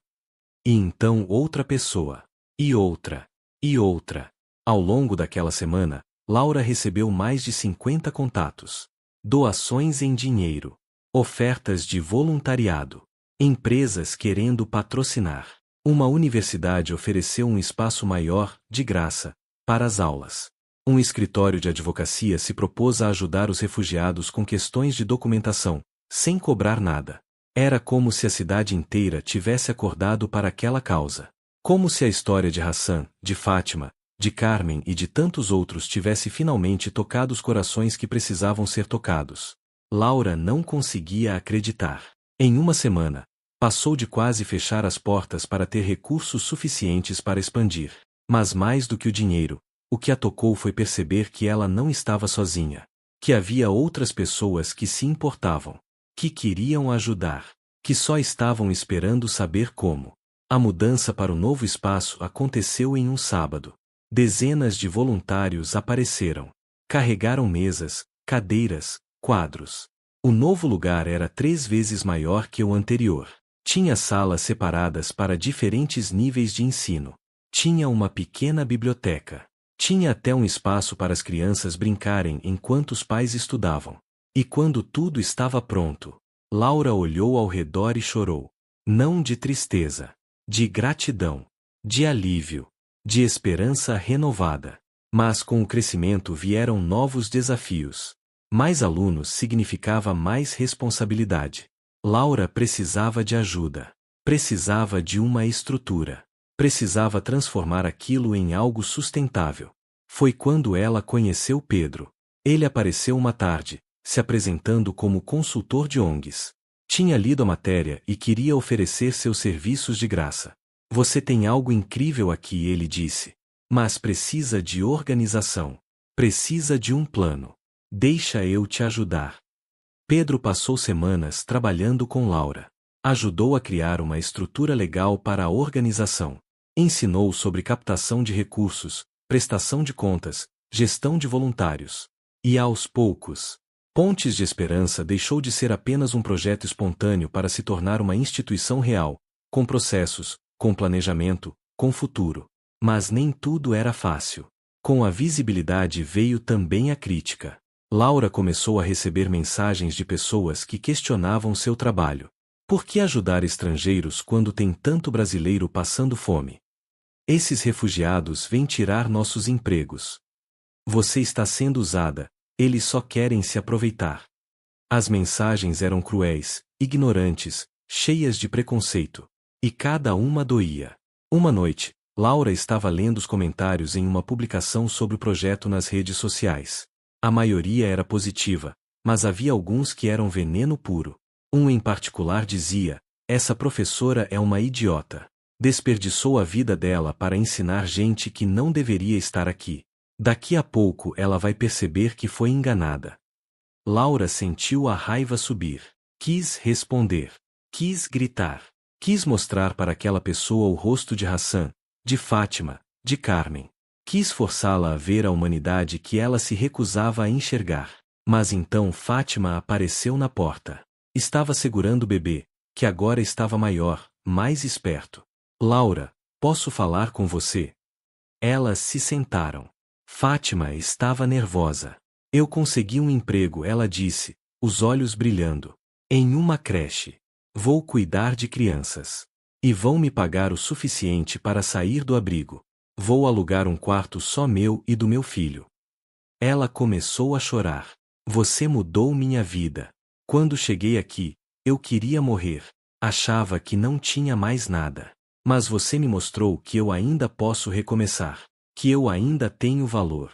E então outra pessoa. E outra. E outra. Ao longo daquela semana, Laura recebeu mais de 50 contatos. Doações em dinheiro. Ofertas de voluntariado. Empresas querendo patrocinar. Uma universidade ofereceu um espaço maior, de graça, para as aulas. Um escritório de advocacia se propôs a ajudar os refugiados com questões de documentação, sem cobrar nada. Era como se a cidade inteira tivesse acordado para aquela causa. Como se a história de Hassan, de Fátima, de Carmen e de tantos outros tivesse finalmente tocado os corações que precisavam ser tocados. Laura não conseguia acreditar. Em uma semana, passou de quase fechar as portas para ter recursos suficientes para expandir. Mas mais do que o dinheiro, o que a tocou foi perceber que ela não estava sozinha. Que havia outras pessoas que se importavam. Que queriam ajudar. Que só estavam esperando saber como. A mudança para o novo espaço aconteceu em um sábado. Dezenas de voluntários apareceram. Carregaram mesas, cadeiras, quadros. O novo lugar era 3 vezes maior que o anterior. Tinha salas separadas para diferentes níveis de ensino. Tinha uma pequena biblioteca. Tinha até um espaço para as crianças brincarem enquanto os pais estudavam. E quando tudo estava pronto, Laura olhou ao redor e chorou. Não de tristeza, de gratidão, de alívio, de esperança renovada. Mas com o crescimento vieram novos desafios. Mais alunos significava mais responsabilidade. Laura precisava de ajuda. Precisava de uma estrutura. Precisava transformar aquilo em algo sustentável. Foi quando ela conheceu Pedro. Ele apareceu uma tarde, se apresentando como consultor de ONGs. Tinha lido a matéria e queria oferecer seus serviços de graça. Você tem algo incrível aqui, ele disse. Mas precisa de organização. Precisa de um plano. Deixa eu te ajudar. Pedro passou semanas trabalhando com Laura. Ajudou a criar uma estrutura legal para a organização. Ensinou sobre captação de recursos, prestação de contas, gestão de voluntários. E aos poucos, Pontes de Esperança deixou de ser apenas um projeto espontâneo para se tornar uma instituição real, com processos, com planejamento, com futuro. Mas nem tudo era fácil. Com a visibilidade veio também a crítica. Laura começou a receber mensagens de pessoas que questionavam seu trabalho. Por que ajudar estrangeiros quando tem tanto brasileiro passando fome? Esses refugiados vêm tirar nossos empregos. Você está sendo usada, eles só querem se aproveitar. As mensagens eram cruéis, ignorantes, cheias de preconceito. E cada uma doía. Uma noite, Laura estava lendo os comentários em uma publicação sobre o projeto nas redes sociais. A maioria era positiva, mas havia alguns que eram veneno puro. Um em particular dizia: essa professora é uma idiota. Desperdiçou a vida dela para ensinar gente que não deveria estar aqui. Daqui a pouco ela vai perceber que foi enganada. Laura sentiu a raiva subir. Quis responder. Quis gritar. Quis mostrar para aquela pessoa o rosto de Hassan, de Fátima, de Carmen. Quis forçá-la a ver a humanidade que ela se recusava a enxergar. Mas então Fátima apareceu na porta. Estava segurando o bebê, que agora estava maior, mais esperto. Laura, posso falar com você? Elas se sentaram. Fátima estava nervosa. Eu consegui um emprego, ela disse, os olhos brilhando. Em uma creche. Vou cuidar de crianças. E vão me pagar o suficiente para sair do abrigo. Vou alugar um quarto só meu e do meu filho. Ela começou a chorar. Você mudou minha vida. Quando cheguei aqui, eu queria morrer. Achava que não tinha mais nada. Mas você me mostrou que eu ainda posso recomeçar. Que eu ainda tenho valor.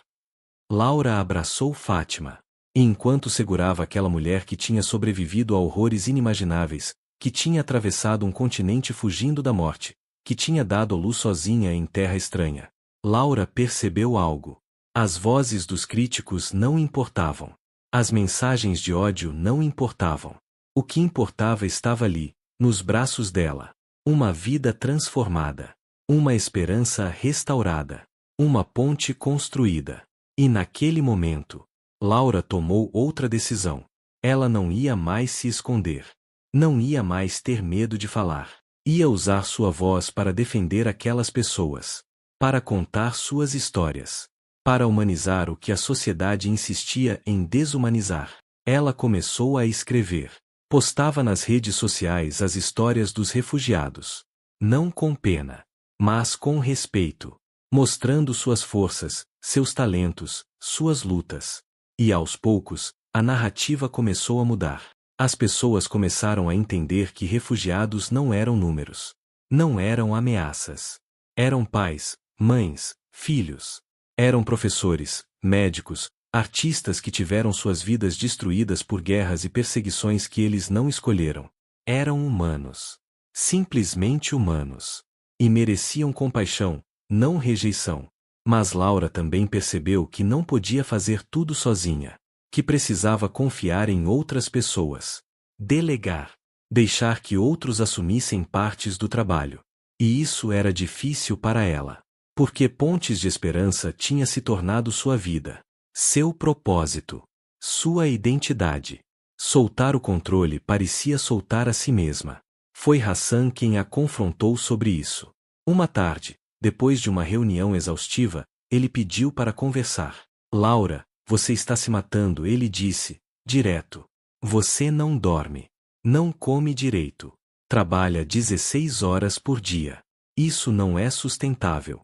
Laura abraçou Fátima. E enquanto segurava aquela mulher que tinha sobrevivido a horrores inimagináveis, que tinha atravessado um continente fugindo da morte, que tinha dado à luz sozinha em terra estranha, Laura percebeu algo. As vozes dos críticos não importavam. As mensagens de ódio não importavam. O que importava estava ali, nos braços dela. Uma vida transformada. Uma esperança restaurada. Uma ponte construída. E naquele momento, Laura tomou outra decisão. Ela não ia mais se esconder. Não ia mais ter medo de falar. Ia usar sua voz para defender aquelas pessoas. Para contar suas histórias. Para humanizar o que a sociedade insistia em desumanizar. Ela começou a escrever. Postava nas redes sociais as histórias dos refugiados. Não com pena, mas com respeito. Mostrando suas forças, seus talentos, suas lutas. E aos poucos, a narrativa começou a mudar. As pessoas começaram a entender que refugiados não eram números. Não eram ameaças. Eram pais, mães, filhos. Eram professores, médicos, artistas que tiveram suas vidas destruídas por guerras e perseguições que eles não escolheram. Eram humanos. Simplesmente humanos. E mereciam compaixão, não rejeição. Mas Laura também percebeu que não podia fazer tudo sozinha. Que precisava confiar em outras pessoas. Delegar. Deixar que outros assumissem partes do trabalho. E isso era difícil para ela. Porque Pontes de Esperança tinha se tornado sua vida. Seu propósito. Sua identidade. Soltar o controle parecia soltar a si mesma. Foi Hassan quem a confrontou sobre isso. Uma tarde, depois de uma reunião exaustiva, ele pediu para conversar. Laura, você está se matando, ele disse, direto. Você não dorme. Não come direito. Trabalha 16 horas por dia. Isso não é sustentável.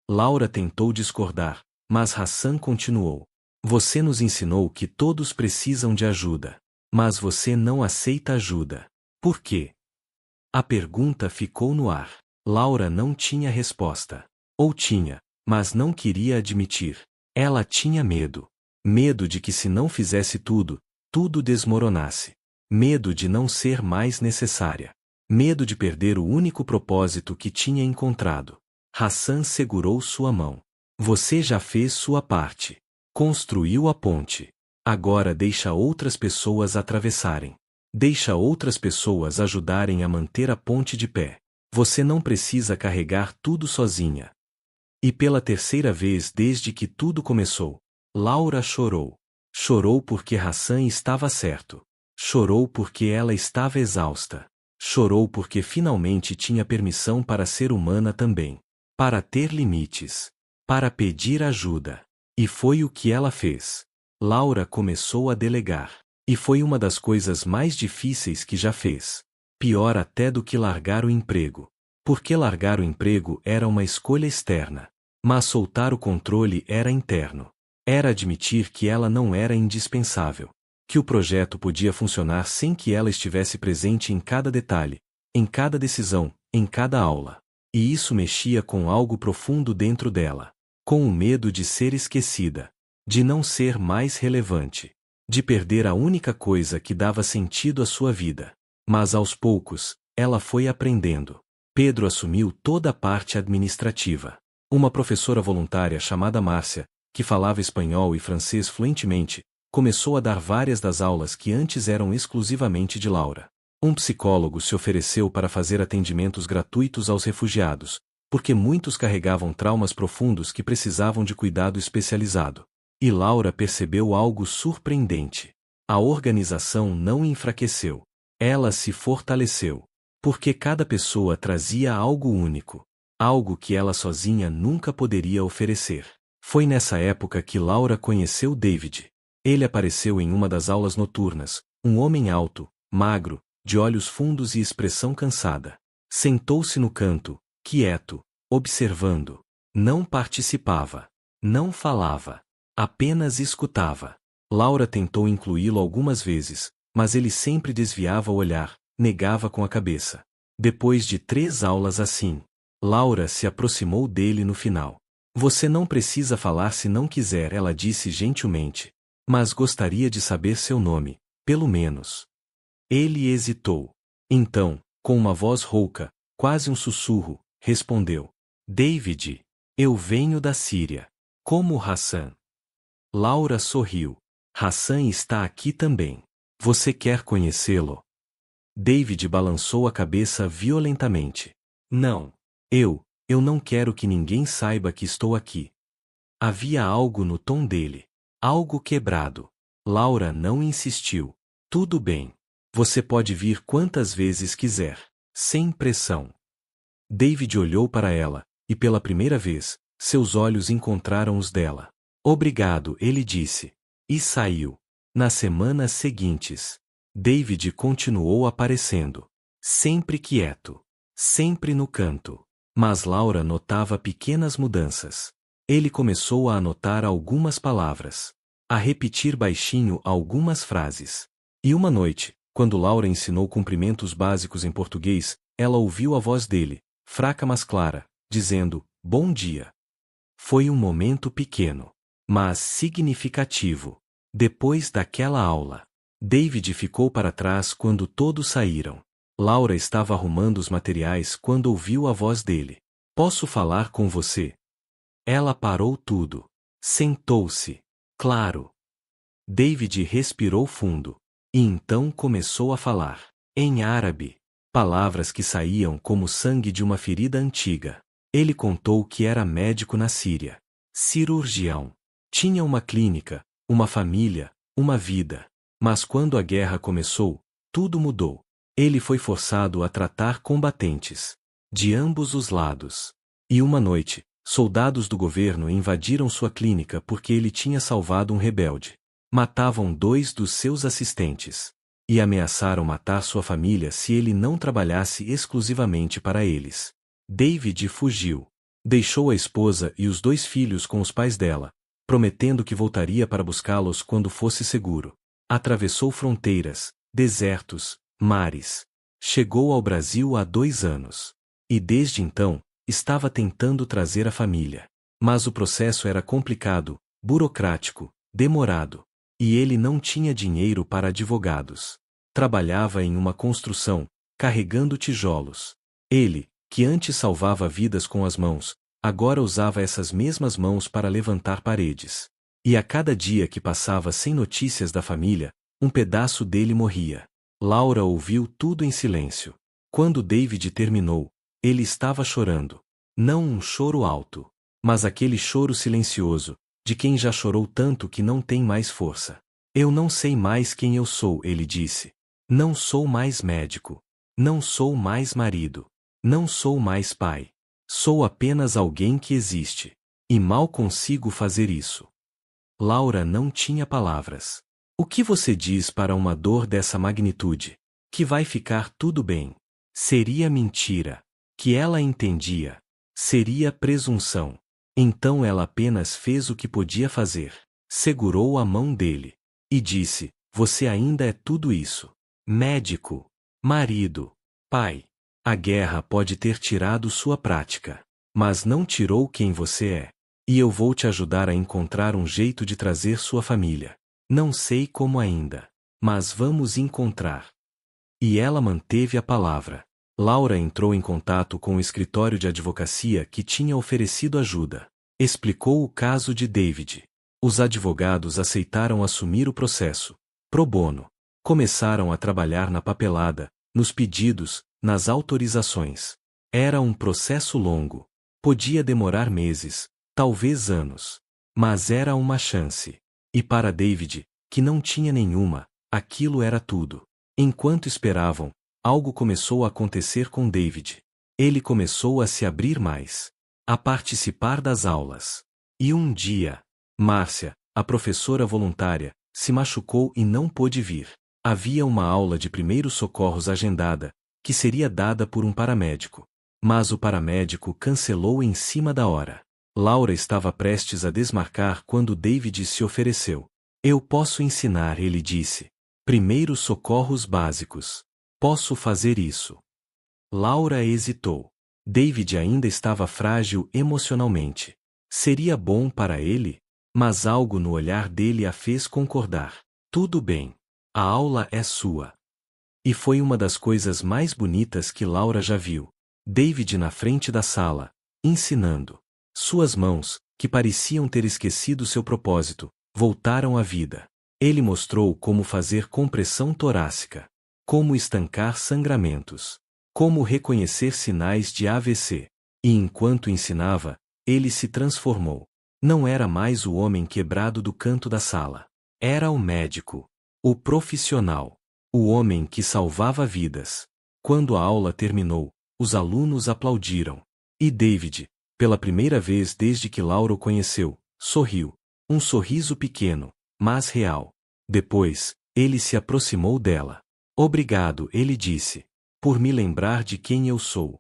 Laura tentou discordar, mas Hassan continuou. Você nos ensinou que todos precisam de ajuda. Mas você não aceita ajuda. Por quê? A pergunta ficou no ar. Laura não tinha resposta. Ou tinha, mas não queria admitir. Ela tinha medo. Medo de que se não fizesse tudo, tudo desmoronasse. Medo de não ser mais necessária. Medo de perder o único propósito que tinha encontrado. Hassan segurou sua mão. Você já fez sua parte. Construiu a ponte. Agora deixa outras pessoas atravessarem. Deixa outras pessoas ajudarem a manter a ponte de pé. Você não precisa carregar tudo sozinha. E pela terceira vez desde que tudo começou, Laura chorou. Chorou porque Hassan estava certo. Chorou porque ela estava exausta. Chorou porque finalmente tinha permissão para ser humana também. Para ter limites. Para pedir ajuda. E foi o que ela fez. Laura começou a delegar. E foi uma das coisas mais difíceis que já fez. Pior até do que largar o emprego. Porque largar o emprego era uma escolha externa. Mas soltar o controle era interno. Era admitir que ela não era indispensável. Que o projeto podia funcionar sem que ela estivesse presente em cada detalhe, em cada decisão, em cada aula. E isso mexia com algo profundo dentro dela. Com o medo de ser esquecida. De não ser mais relevante. De perder a única coisa que dava sentido à sua vida. Mas aos poucos, ela foi aprendendo. Pedro assumiu toda a parte administrativa. Uma professora voluntária chamada Márcia, que falava espanhol e francês fluentemente, começou a dar várias das aulas que antes eram exclusivamente de Laura. Um psicólogo se ofereceu para fazer atendimentos gratuitos aos refugiados, porque muitos carregavam traumas profundos que precisavam de cuidado especializado. E Laura percebeu algo surpreendente. A organização não enfraqueceu. Ela se fortaleceu. Porque cada pessoa trazia algo único. Algo que ela sozinha nunca poderia oferecer. Foi nessa época que Laura conheceu David. Ele apareceu em uma das aulas noturnas, um homem alto, magro, de olhos fundos e expressão cansada. Sentou-se no canto, quieto, observando. Não participava. Não falava. Apenas escutava. Laura tentou incluí-lo algumas vezes, mas ele sempre desviava o olhar, negava com a cabeça. Depois de 3 aulas assim, Laura se aproximou dele no final. Você não precisa falar se não quiser, ela disse gentilmente. Mas gostaria de saber seu nome, pelo menos. Ele hesitou. Então, com uma voz rouca, quase um sussurro, respondeu. David, eu venho da Síria. Como Hassan. Laura sorriu. Hassan está aqui também. Você quer conhecê-lo? David balançou a cabeça violentamente. Não. Eu não quero que ninguém saiba que estou aqui. Havia algo no tom dele. Algo quebrado. Laura não insistiu. Tudo bem. Você pode vir quantas vezes quiser. Sem pressão. David olhou para ela, e pela primeira vez, seus olhos encontraram os dela. Obrigado, ele disse. E saiu. Nas semanas seguintes, David continuou aparecendo. Sempre quieto. Sempre no canto. Mas Laura notava pequenas mudanças. Ele começou a anotar algumas palavras. A repetir baixinho algumas frases. E uma noite, quando Laura ensinou cumprimentos básicos em português, ela ouviu a voz dele, fraca mas clara, dizendo, bom dia. Foi um momento pequeno, mas significativo. Depois daquela aula, David ficou para trás quando todos saíram. Laura estava arrumando os materiais quando ouviu a voz dele. Posso falar com você? Ela parou tudo. Sentou-se. Claro. David respirou fundo. E então começou a falar. Em árabe. Palavras que saíam como sangue de uma ferida antiga. Ele contou que era médico na Síria. Cirurgião. Tinha uma clínica, uma família, uma vida. Mas quando a guerra começou, tudo mudou. Ele foi forçado a tratar combatentes. De ambos os lados. E uma noite, soldados do governo invadiram sua clínica porque ele tinha salvado um rebelde. Matavam 2 dos seus assistentes. E ameaçaram matar sua família se ele não trabalhasse exclusivamente para eles. David fugiu. Deixou a esposa e os 2 filhos com os pais dela, prometendo que voltaria para buscá-los quando fosse seguro. Atravessou fronteiras, desertos, mares. Chegou ao Brasil há 2 anos. E desde então, estava tentando trazer a família. Mas o processo era complicado, burocrático, demorado. E ele não tinha dinheiro para advogados. Trabalhava em uma construção, carregando tijolos. Ele, que antes salvava vidas com as mãos, agora usava essas mesmas mãos para levantar paredes. E a cada dia que passava sem notícias da família, um pedaço dele morria. Laura ouviu tudo em silêncio. Quando David terminou, ele estava chorando. Não um choro alto, mas aquele choro silencioso, de quem já chorou tanto que não tem mais força. Eu não sei mais quem eu sou, ele disse. Não sou mais médico. Não sou mais marido. Não sou mais pai. Sou apenas alguém que existe. E mal consigo fazer isso. Laura não tinha palavras. O que você diz para uma dor dessa magnitude? Que vai ficar tudo bem. Seria mentira. Que ela entendia. Seria presunção. Então ela apenas fez o que podia fazer. Segurou a mão dele. E disse, você ainda é tudo isso. Médico. Marido. Pai. A guerra pode ter tirado sua prática. Mas não tirou quem você é. E eu vou te ajudar a encontrar um jeito de trazer sua família. Não sei como ainda. Mas vamos encontrar. E ela manteve a palavra. Laura entrou em contato com o escritório de advocacia que tinha oferecido ajuda. Explicou o caso de David. Os advogados aceitaram assumir o processo. Pro bono. Começaram a trabalhar na papelada, nos pedidos, nas autorizações. Era um processo longo. Podia demorar meses, talvez anos. Mas era uma chance. E para David, que não tinha nenhuma, aquilo era tudo. Enquanto esperavam, algo começou a acontecer com David. Ele começou a se abrir mais. A participar das aulas. E um dia, Márcia, a professora voluntária, se machucou e não pôde vir. Havia uma aula de primeiros socorros agendada, que seria dada por um paramédico. Mas o paramédico cancelou em cima da hora. Laura estava prestes a desmarcar quando David se ofereceu. Eu posso ensinar, ele disse. Primeiros socorros básicos. Posso fazer isso. Laura hesitou. David ainda estava frágil emocionalmente. Seria bom para ele? Mas algo no olhar dele a fez concordar. Tudo bem. A aula é sua. E foi uma das coisas mais bonitas que Laura já viu. David na frente da sala, ensinando. Suas mãos, que pareciam ter esquecido seu propósito, voltaram à vida. Ele mostrou como fazer compressão torácica. como estancar sangramentos, como reconhecer sinais de AVC. E enquanto ensinava, ele se transformou. Não era mais o homem quebrado do canto da sala. Era o médico, o profissional, o homem que salvava vidas. Quando a aula terminou, os alunos aplaudiram. E David, pela primeira vez desde que Laura o conheceu, sorriu. Um sorriso pequeno, mas real. Depois, ele se aproximou dela. Obrigado, ele disse, por me lembrar de quem eu sou.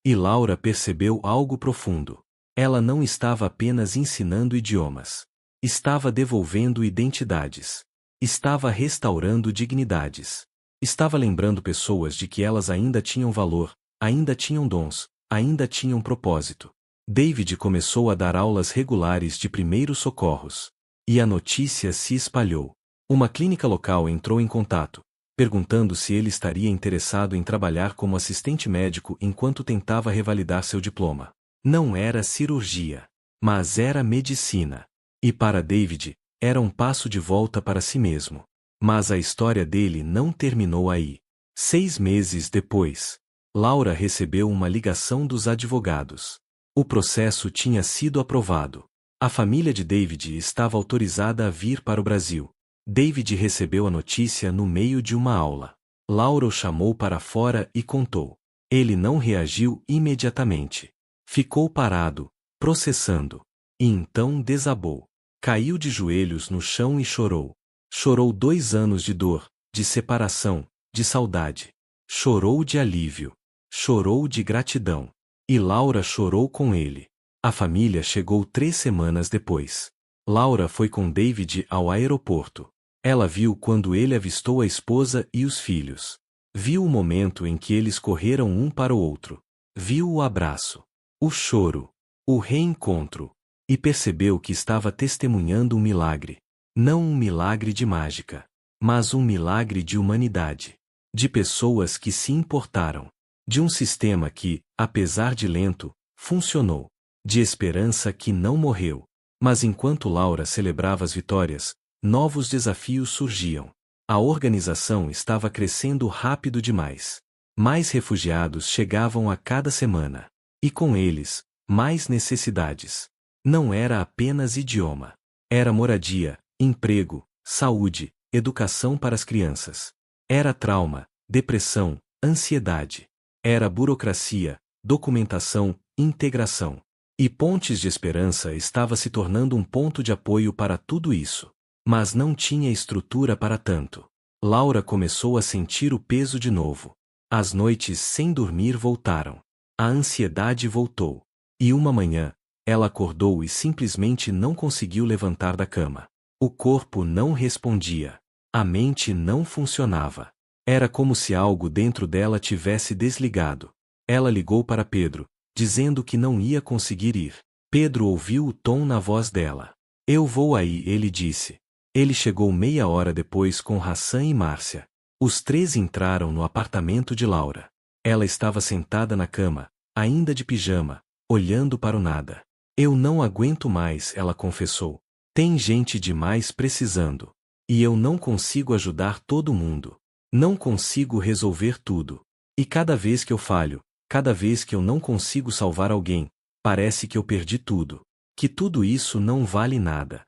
E Laura percebeu algo profundo. Ela não estava apenas ensinando idiomas. Estava devolvendo identidades. Estava restaurando dignidades. Estava lembrando pessoas de que elas ainda tinham valor, ainda tinham dons, ainda tinham propósito. David começou a dar aulas regulares de primeiros socorros. E a notícia se espalhou. Uma clínica local entrou em contato, perguntando se ele estaria interessado em trabalhar como assistente médico enquanto tentava revalidar seu diploma. Não era cirurgia, mas era medicina. E para David, era um passo de volta para si mesmo. Mas a história dele não terminou aí. 6 meses depois, Laura recebeu uma ligação dos advogados. O processo tinha sido aprovado. A família de David estava autorizada a vir para o Brasil. David recebeu a notícia no meio de uma aula. Laura o chamou para fora e contou. Ele não reagiu imediatamente. Ficou parado, processando. E então desabou. Caiu de joelhos no chão e chorou. Chorou 2 anos de dor, de separação, de saudade. Chorou de alívio. Chorou de gratidão. E Laura chorou com ele. A família chegou 3 semanas depois. Laura foi com David ao aeroporto. Ela viu quando ele avistou a esposa e os filhos. Viu o momento em que eles correram um para o outro. Viu o abraço, o choro, o reencontro. E percebeu que estava testemunhando um milagre. Não um milagre de mágica, mas um milagre de humanidade. De pessoas que se importaram. De um sistema que, apesar de lento, funcionou. De esperança que não morreu. Mas enquanto Laura celebrava as vitórias, novos desafios surgiam. A organização estava crescendo rápido demais. Mais refugiados chegavam a cada semana. E com eles, mais necessidades. Não era apenas idioma. Era moradia, emprego, saúde, educação para as crianças. Era trauma, depressão, ansiedade. Era burocracia, documentação, integração. E Pontes de Esperança estava se tornando um ponto de apoio para tudo isso. Mas não tinha estrutura para tanto. Laura começou a sentir o peso de novo. As noites sem dormir voltaram. A ansiedade voltou. E uma manhã, ela acordou e simplesmente não conseguiu levantar da cama. O corpo não respondia. A mente não funcionava. Era como se algo dentro dela tivesse desligado. Ela ligou para Pedro, dizendo que não ia conseguir ir. Pedro ouviu o tom na voz dela. Eu vou aí, ele disse. Ele chegou meia hora depois com Hassan e Márcia. Os 3 entraram no apartamento de Laura. Ela estava sentada na cama, ainda de pijama, olhando para o nada. Eu não aguento mais, ela confessou. Tem gente demais precisando. E eu não consigo ajudar todo mundo. Não consigo resolver tudo. E cada vez que eu falho, cada vez que eu não consigo salvar alguém, parece que eu perdi tudo. Que tudo isso não vale nada.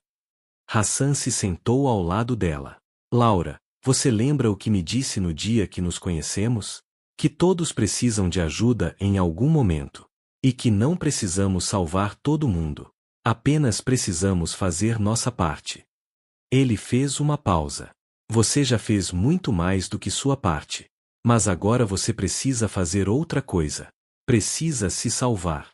Hassan se sentou ao lado dela. Laura, você lembra o que me disse no dia que nos conhecemos? Que todos precisam de ajuda em algum momento. E que não precisamos salvar todo mundo. Apenas precisamos fazer nossa parte. Ele fez uma pausa. Você já fez muito mais do que sua parte. Mas agora você precisa fazer outra coisa. Precisa se salvar.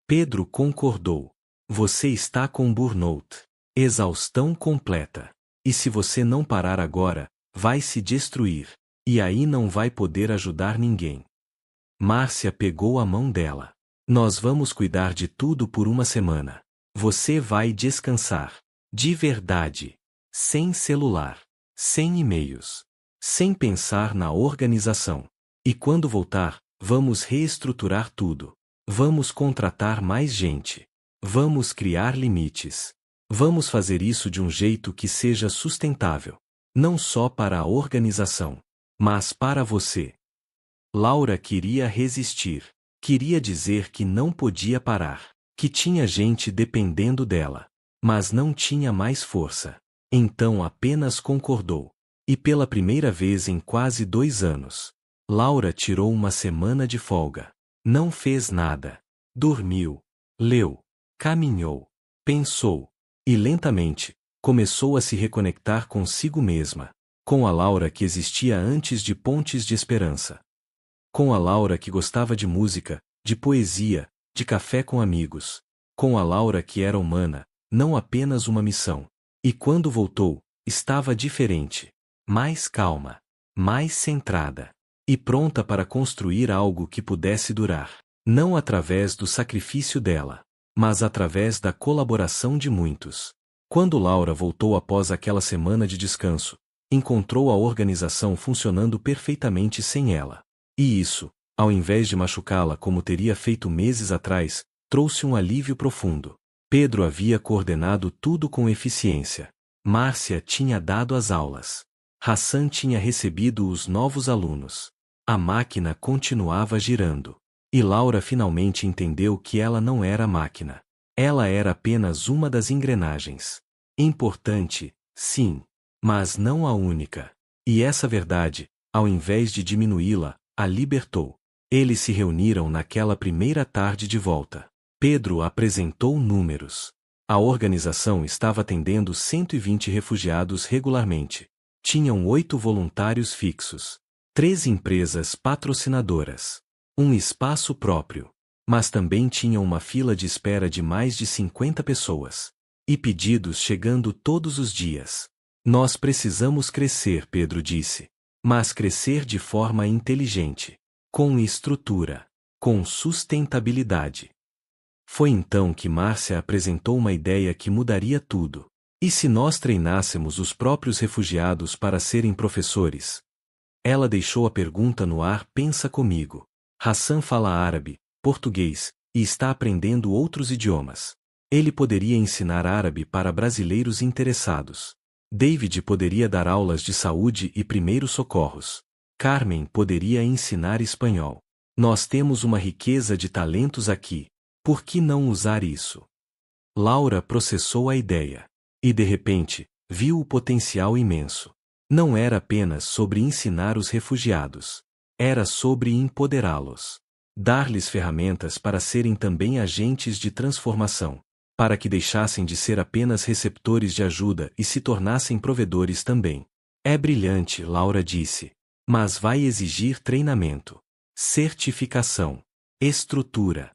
Pedro concordou. Você está com burnout. Exaustão completa. E se você não parar agora, vai se destruir. E aí não vai poder ajudar ninguém. Márcia pegou a mão dela. Nós vamos cuidar de tudo por uma semana. Você vai descansar. De verdade. Sem celular. Sem e-mails. Sem pensar na organização. E quando voltar, vamos reestruturar tudo. Vamos contratar mais gente. Vamos criar limites. Vamos fazer isso de um jeito que seja sustentável. Não só para a organização, Mas para você. Laura queria resistir. Queria dizer que não podia parar. Que tinha gente dependendo dela. Mas não tinha mais força. Então apenas concordou. E pela primeira vez em quase 2 anos, Laura tirou uma semana de folga. Não fez nada. Dormiu. Leu. Caminhou. Pensou. E lentamente, começou a se reconectar consigo mesma. Com a Laura que existia antes de Pontes de Esperança. Com a Laura que gostava de música, de poesia, de café com amigos. Com a Laura que era humana, não apenas uma missão. E quando voltou, estava diferente. Mais calma. Mais centrada. E pronta para construir algo que pudesse durar. Não através do sacrifício dela, mas através da colaboração de muitos. Quando Laura voltou após aquela semana de descanso, encontrou a organização funcionando perfeitamente sem ela. E isso, ao invés de machucá-la como teria feito meses atrás, trouxe um alívio profundo. Pedro havia coordenado tudo com eficiência. Márcia tinha dado as aulas. Hassan tinha recebido os novos alunos. A máquina continuava girando. E Laura finalmente entendeu que ela não era máquina. Ela era apenas uma das engrenagens. Importante, sim, mas não a única. E essa verdade, ao invés de diminuí-la, a libertou. Eles se reuniram naquela primeira tarde de volta. Pedro apresentou números. A organização estava atendendo 120 refugiados regularmente. Tinham 8 voluntários fixos. 3 empresas patrocinadoras. Um espaço próprio. Mas também tinham uma fila de espera de mais de 50 pessoas. E pedidos chegando todos os dias. Nós precisamos crescer, Pedro disse. Mas crescer de forma inteligente. Com estrutura. Com sustentabilidade. Foi então que Márcia apresentou uma ideia que mudaria tudo. E se nós treinássemos os próprios refugiados para serem professores? Ela deixou a pergunta no ar. Pensa comigo. Hassan fala árabe, português, e está aprendendo outros idiomas. Ele poderia ensinar árabe para brasileiros interessados. David poderia dar aulas de saúde e primeiros socorros. Carmen poderia ensinar espanhol. Nós temos uma riqueza de talentos aqui. Por que não usar isso? Laura processou a ideia. E de repente, viu o potencial imenso. Não era apenas sobre ensinar os refugiados. Era sobre empoderá-los. Dar-lhes ferramentas para serem também agentes de transformação. Para que deixassem de ser apenas receptores de ajuda e se tornassem provedores também. É brilhante, Laura disse. Mas vai exigir treinamento, certificação, estrutura.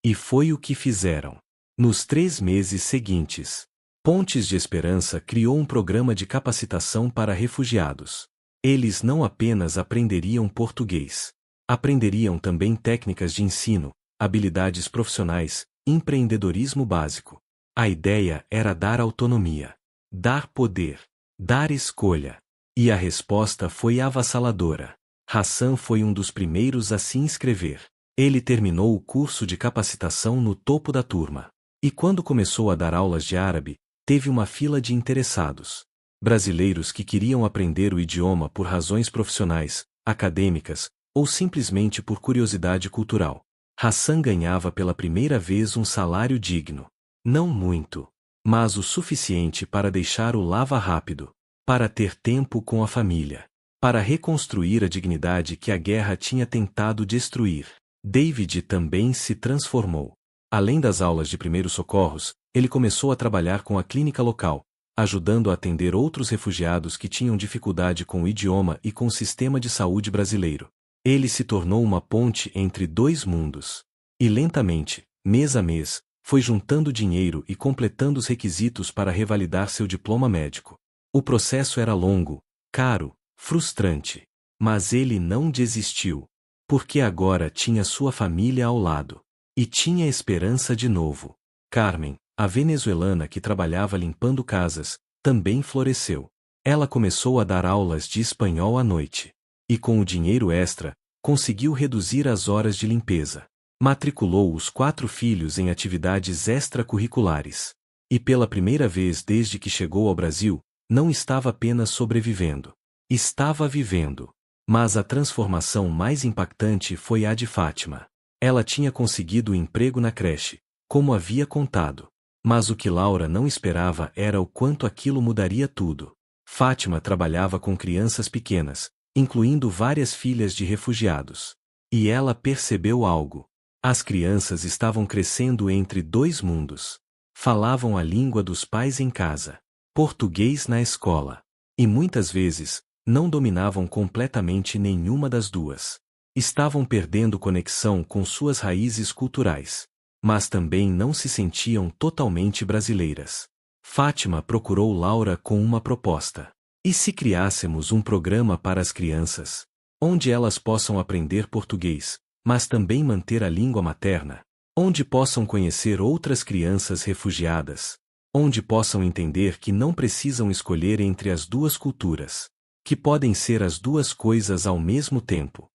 E foi o que fizeram. Nos 3 meses seguintes, Pontes de Esperança criou um programa de capacitação para refugiados. Eles não apenas aprenderiam português. Aprenderiam também técnicas de ensino, habilidades profissionais, empreendedorismo básico. A ideia era dar autonomia, dar poder, dar escolha. E a resposta foi avassaladora. Hassan foi um dos primeiros a se inscrever. Ele terminou o curso de capacitação no topo da turma. E quando começou a dar aulas de árabe, teve uma fila de interessados. Brasileiros que queriam aprender o idioma por razões profissionais, acadêmicas, ou simplesmente por curiosidade cultural. Hassan ganhava pela primeira vez um salário digno. Não muito, mas o suficiente para deixar o lava rápido, para ter tempo com a família, para reconstruir a dignidade que a guerra tinha tentado destruir. David também se transformou. Além das aulas de primeiros socorros, ele começou a trabalhar com a clínica local, ajudando a atender outros refugiados que tinham dificuldade com o idioma e com o sistema de saúde brasileiro. Ele se tornou uma ponte entre 2 mundos. E lentamente, mês a mês, foi juntando dinheiro e completando os requisitos para revalidar seu diploma médico. O processo era longo, caro, frustrante. Mas ele não desistiu. Porque agora tinha sua família ao lado. E tinha esperança de novo. Carmen, a venezuelana que trabalhava limpando casas, também floresceu. Ela começou a dar aulas de espanhol à noite. E com o dinheiro extra, conseguiu reduzir as horas de limpeza. Matriculou os 4 filhos em atividades extracurriculares. E pela primeira vez desde que chegou ao Brasil, não estava apenas sobrevivendo. Estava vivendo. Mas a transformação mais impactante foi a de Fátima. Ela tinha conseguido um emprego na creche, como havia contado. Mas o que Laura não esperava era o quanto aquilo mudaria tudo. Fátima trabalhava com crianças pequenas, incluindo várias filhas de refugiados. E ela percebeu algo. As crianças estavam crescendo entre dois mundos. Falavam a língua dos pais em casa, português na escola. E muitas vezes, não dominavam completamente nenhuma das duas. Estavam perdendo conexão com suas raízes culturais. Mas também não se sentiam totalmente brasileiras. Fátima procurou Laura com uma proposta. E se criássemos um programa para as crianças, onde elas possam aprender português, mas também manter a língua materna, onde possam conhecer outras crianças refugiadas, onde possam entender que não precisam escolher entre as duas culturas, que podem ser as duas coisas ao mesmo tempo.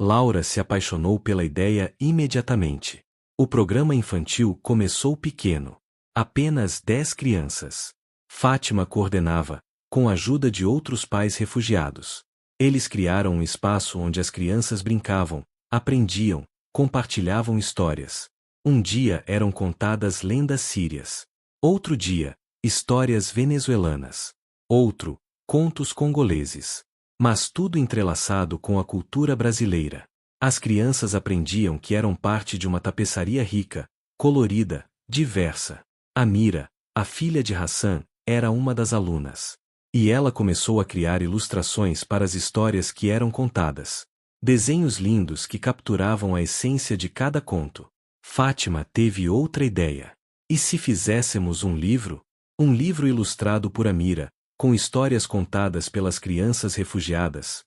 Laura se apaixonou pela ideia imediatamente. O programa infantil começou pequeno. Apenas 10 crianças. Fátima coordenava, com a ajuda de outros pais refugiados. Eles criaram um espaço onde as crianças brincavam, aprendiam, compartilhavam histórias. Um dia eram contadas lendas sírias. Outro dia, histórias venezuelanas. Outro, contos congoleses. Mas tudo entrelaçado com a cultura brasileira. As crianças aprendiam que eram parte de uma tapeçaria rica, colorida, diversa. Amira, a filha de Hassan, era uma das alunas. E ela começou a criar ilustrações para as histórias que eram contadas. Desenhos lindos que capturavam a essência de cada conto. Fátima teve outra ideia. E se fizéssemos um livro? Um livro ilustrado por Amira, com histórias contadas pelas crianças refugiadas?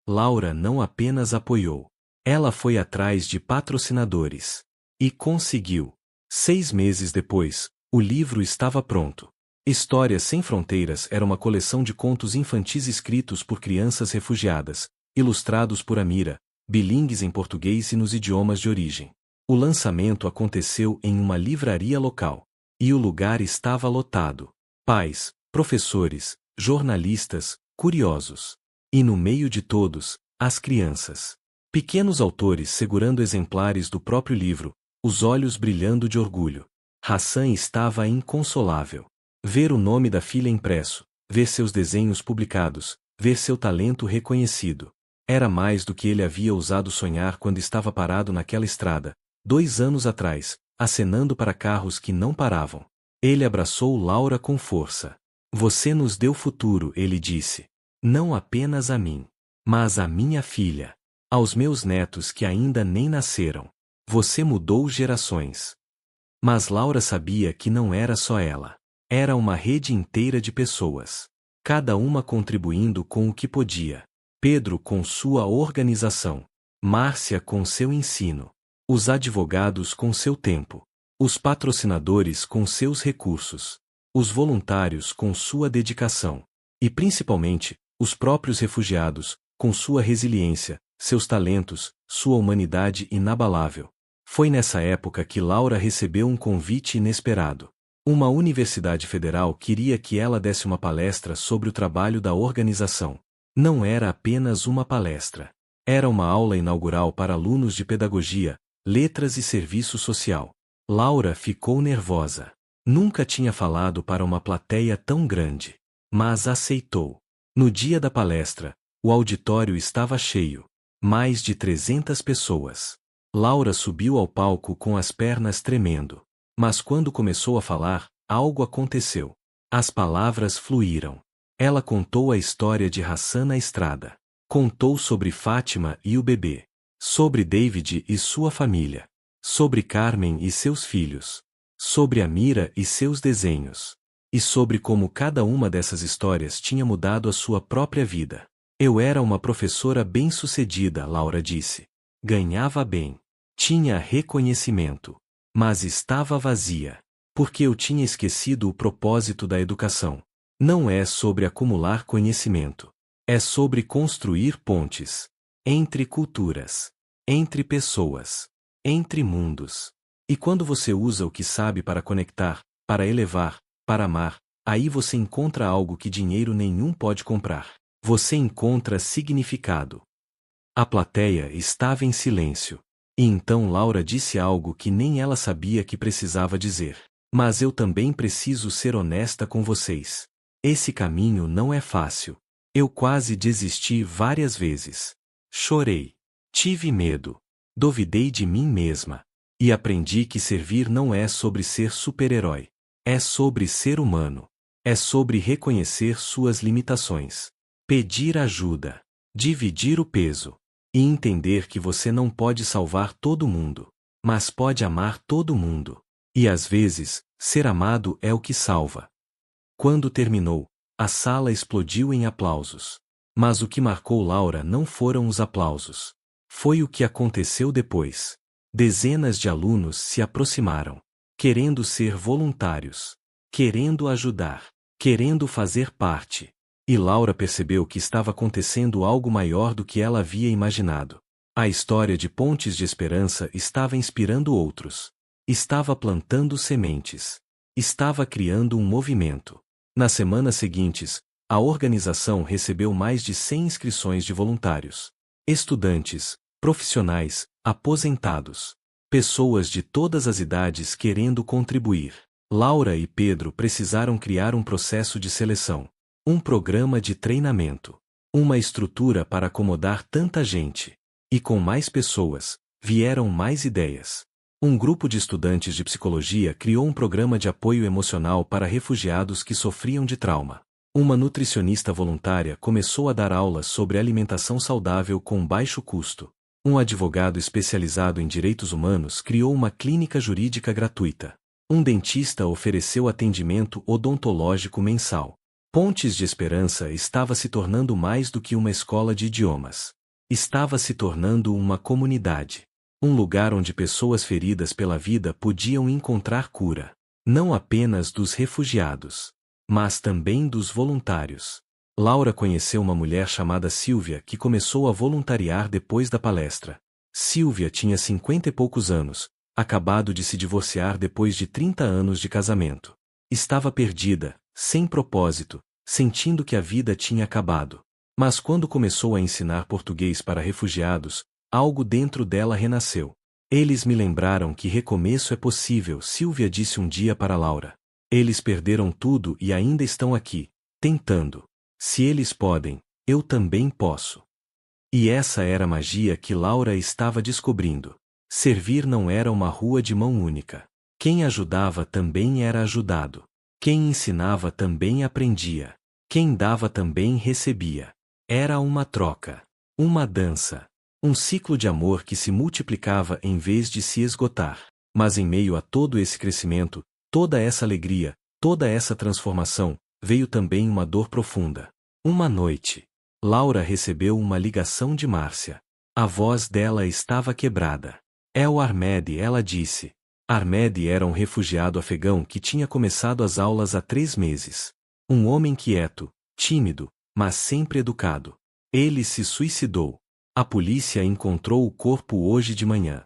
Laura não apenas apoiou. Ela foi atrás de patrocinadores. E conseguiu. 6 meses depois, o livro estava pronto. Histórias Sem Fronteiras era uma coleção de contos infantis escritos por crianças refugiadas, ilustrados por Amira, bilíngues em português e nos idiomas de origem. O lançamento aconteceu em uma livraria local. E o lugar estava lotado. Pais, professores, jornalistas, curiosos. E no meio de todos, as crianças. Pequenos autores segurando exemplares do próprio livro, os olhos brilhando de orgulho. Hassan estava inconsolável. Ver o nome da filha impresso, ver seus desenhos publicados, ver seu talento reconhecido. Era mais do que ele havia ousado sonhar quando estava parado naquela estrada, 2 anos atrás, acenando para carros que não paravam. Ele abraçou Laura com força. Você nos deu futuro, ele disse. Não apenas a mim, mas a minha filha. Aos meus netos que ainda nem nasceram. Você mudou gerações. Mas Laura sabia que não era só ela. Era uma rede inteira de pessoas. Cada uma contribuindo com o que podia. Pedro com sua organização. Márcia com seu ensino. Os advogados com seu tempo. Os patrocinadores com seus recursos. Os voluntários com sua dedicação. E principalmente, os próprios refugiados, com sua resiliência, seus talentos, sua humanidade inabalável. Foi nessa época que Laura recebeu um convite inesperado. Uma universidade federal queria que ela desse uma palestra sobre o trabalho da organização. Não era apenas uma palestra. Era uma aula inaugural para alunos de pedagogia, letras e serviço social. Laura ficou nervosa. Nunca tinha falado para uma plateia tão grande. Mas aceitou. No dia da palestra, o auditório estava cheio. Mais de 300 pessoas. Laura subiu ao palco com as pernas tremendo. Mas quando começou a falar, algo aconteceu. As palavras fluíram. Ela contou a história de Hassan na estrada. Contou sobre Fátima e o bebê. Sobre David e sua família. Sobre Carmen e seus filhos. Sobre Amira e seus desenhos. E sobre como cada uma dessas histórias tinha mudado a sua própria vida. Eu era uma professora bem-sucedida, Laura disse. Ganhava bem. Tinha reconhecimento. Mas estava vazia. Porque eu tinha esquecido o propósito da educação. Não é sobre acumular conhecimento. É sobre construir pontes. Entre culturas. Entre pessoas. Entre mundos. E quando você usa o que sabe para conectar, para elevar, para amar, aí você encontra algo que dinheiro nenhum pode comprar. você encontra significado. A plateia estava em silêncio. E então Laura disse algo que nem ela sabia que precisava dizer. Mas eu também preciso ser honesta com vocês. Esse caminho não é fácil. Eu quase desisti várias vezes. Chorei. Tive medo. Duvidei de mim mesma. E aprendi que servir não é sobre ser super-herói. É sobre ser humano. É sobre reconhecer suas limitações. Pedir ajuda. Dividir o peso. E entender que você não pode salvar todo mundo. Mas pode amar todo mundo. E às vezes, ser amado é o que salva. Quando terminou, a sala explodiu em aplausos. Mas o que marcou Laura não foram os aplausos. Foi o que aconteceu depois. Dezenas de alunos se aproximaram, querendo ser voluntários, querendo ajudar, querendo fazer parte. E Laura percebeu que estava acontecendo algo maior do que ela havia imaginado. A história de Pontes de Esperança estava inspirando outros. Estava plantando sementes. Estava criando um movimento. Nas semanas seguintes, a organização recebeu mais de 100 inscrições de voluntários. Estudantes, profissionais, aposentados. Pessoas de todas as idades querendo contribuir. Laura e Pedro precisaram criar um processo de seleção. Um programa de treinamento. Uma estrutura para acomodar tanta gente. E com mais pessoas, vieram mais ideias. Um grupo de estudantes de psicologia criou um programa de apoio emocional para refugiados que sofriam de trauma. Uma nutricionista voluntária começou a dar aulas sobre alimentação saudável com baixo custo. Um advogado especializado em direitos humanos criou uma clínica jurídica gratuita. Um dentista ofereceu atendimento odontológico mensal. Pontes de Esperança estava se tornando mais do que uma escola de idiomas. Estava se tornando uma comunidade. Um lugar onde pessoas feridas pela vida podiam encontrar cura. Não apenas dos refugiados, mas também dos voluntários. Laura conheceu uma mulher chamada Silvia que começou a voluntariar depois da palestra. Silvia tinha 50 e poucos anos, acabado de se divorciar depois de 30 anos de casamento. Estava perdida, sem propósito, sentindo que a vida tinha acabado. Mas quando começou a ensinar português para refugiados, algo dentro dela renasceu. Eles me lembraram que recomeço é possível, Silvia disse um dia para Laura. Eles perderam tudo e ainda estão aqui, tentando. Se eles podem, eu também posso. E essa era a magia que Laura estava descobrindo. Servir não era uma rua de mão única. Quem ajudava também era ajudado. Quem ensinava também aprendia. Quem dava também recebia. Era uma troca. Uma dança. Um ciclo de amor que se multiplicava em vez de se esgotar. Mas em meio a todo esse crescimento, toda essa alegria, toda essa transformação, veio também uma dor profunda. Uma noite, Laura recebeu uma ligação de Márcia. A voz dela estava quebrada. É o Ahmed, ela disse. Ahmed era um refugiado afegão que tinha começado as aulas há 3 meses. Um homem quieto, tímido, mas sempre educado. Ele se suicidou. A polícia encontrou o corpo hoje de manhã.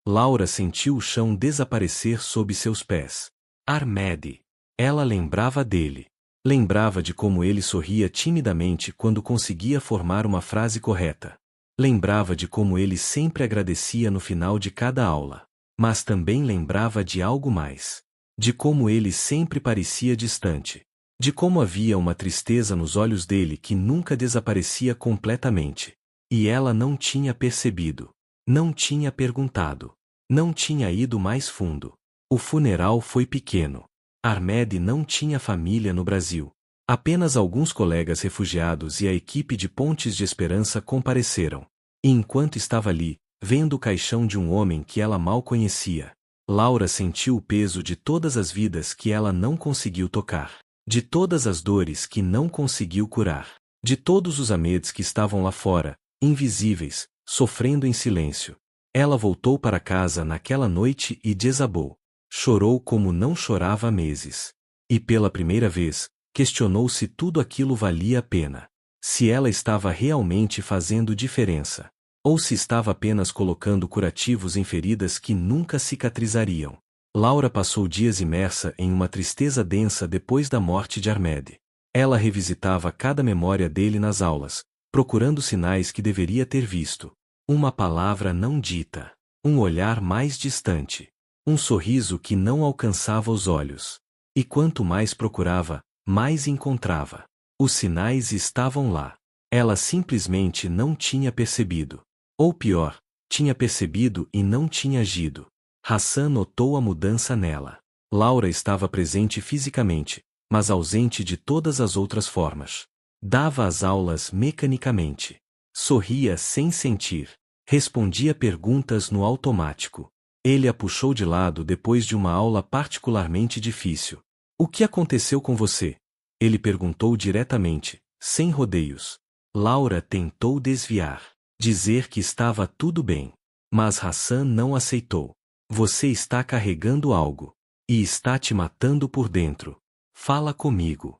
Laura sentiu o chão desaparecer sob seus pés. Ahmed. Ela lembrava dele. Lembrava de como ele sorria timidamente quando conseguia formar uma frase correta. Lembrava de como ele sempre agradecia no final de cada aula. Mas também lembrava de algo mais. De como ele sempre parecia distante. De como havia uma tristeza nos olhos dele que nunca desaparecia completamente. E ela não tinha percebido. Não tinha perguntado. Não tinha ido mais fundo. O funeral foi pequeno. Ahmed não tinha família no Brasil. Apenas alguns colegas refugiados e a equipe de Pontes de Esperança compareceram. E enquanto estava ali, vendo o caixão de um homem que ela mal conhecia, Laura sentiu o peso de todas as vidas que ela não conseguiu tocar. De todas as dores que não conseguiu curar. De todos os Ahmeds que estavam lá fora, invisíveis, sofrendo em silêncio. Ela voltou para casa naquela noite e desabou. Chorou como não chorava há meses. E pela primeira vez, questionou se tudo aquilo valia a pena. Se ela estava realmente fazendo diferença. Ou se estava apenas colocando curativos em feridas que nunca cicatrizariam. Laura passou dias imersa em uma tristeza densa depois da morte de Ahmed. Ela revisitava cada memória dele nas aulas, procurando sinais que deveria ter visto. Uma palavra não dita, um olhar mais distante, um sorriso que não alcançava os olhos. E quanto mais procurava, mais encontrava. Os sinais estavam lá. Ela simplesmente não tinha percebido. Ou pior, tinha percebido e não tinha agido. Hassan notou a mudança nela. Laura estava presente fisicamente, mas ausente de todas as outras formas. Dava as aulas mecanicamente. Sorria sem sentir. Respondia perguntas no automático. Ele a puxou de lado depois de uma aula particularmente difícil. O que aconteceu com você? Ele perguntou diretamente, sem rodeios. Laura tentou desviar, dizer que estava tudo bem. Mas Hassan não aceitou. Você está carregando algo. E está te matando por dentro. Fala comigo.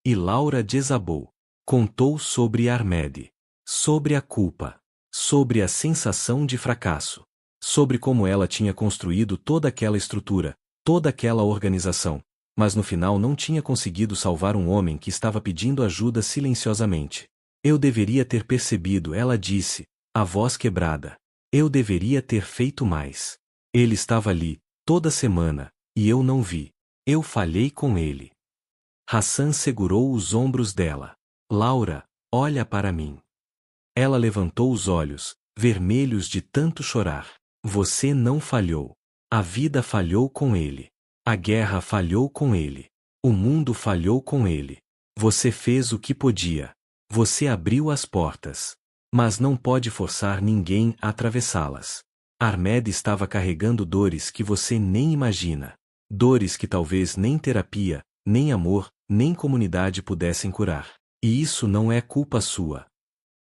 E Laura desabou. Contou sobre Ahmed. Sobre a culpa. Sobre a sensação de fracasso. Sobre como ela tinha construído toda aquela estrutura, toda aquela organização, mas no final não tinha conseguido salvar um homem que estava pedindo ajuda silenciosamente. Eu deveria ter percebido, ela disse, a voz quebrada. Eu deveria ter feito mais. Ele estava ali, toda semana, e eu não vi. Eu falhei com ele. Hassan segurou os ombros dela. Laura, olha para mim. Ela levantou os olhos, vermelhos de tanto chorar. Você não falhou. A vida falhou com ele. A guerra falhou com ele. O mundo falhou com ele. Você fez o que podia. Você abriu as portas. Mas não pode forçar ninguém a atravessá-las. Ahmed estava carregando dores que você nem imagina. Dores que talvez nem terapia, nem amor, nem comunidade pudessem curar. E isso não é culpa sua.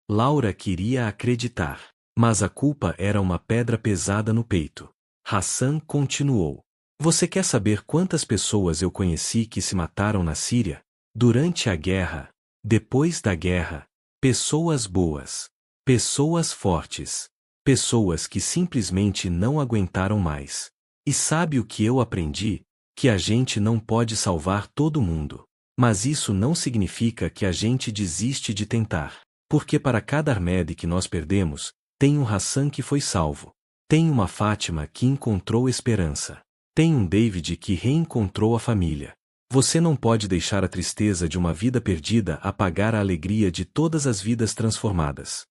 Laura queria acreditar. Mas a culpa era uma pedra pesada no peito. Hassan continuou. Você quer saber quantas pessoas eu conheci que se mataram na Síria? Durante a guerra? Depois da guerra? Pessoas boas. Pessoas fortes. Pessoas que simplesmente não aguentaram mais. E sabe o que eu aprendi? Que a gente não pode salvar todo mundo. Mas isso não significa que a gente desiste de tentar. Porque para cada Ahmed que nós perdemos, tem um Hassan que foi salvo. Tem uma Fátima que encontrou esperança. Tem um David que reencontrou a família. Você não pode deixar a tristeza de uma vida perdida apagar a alegria de todas as vidas transformadas.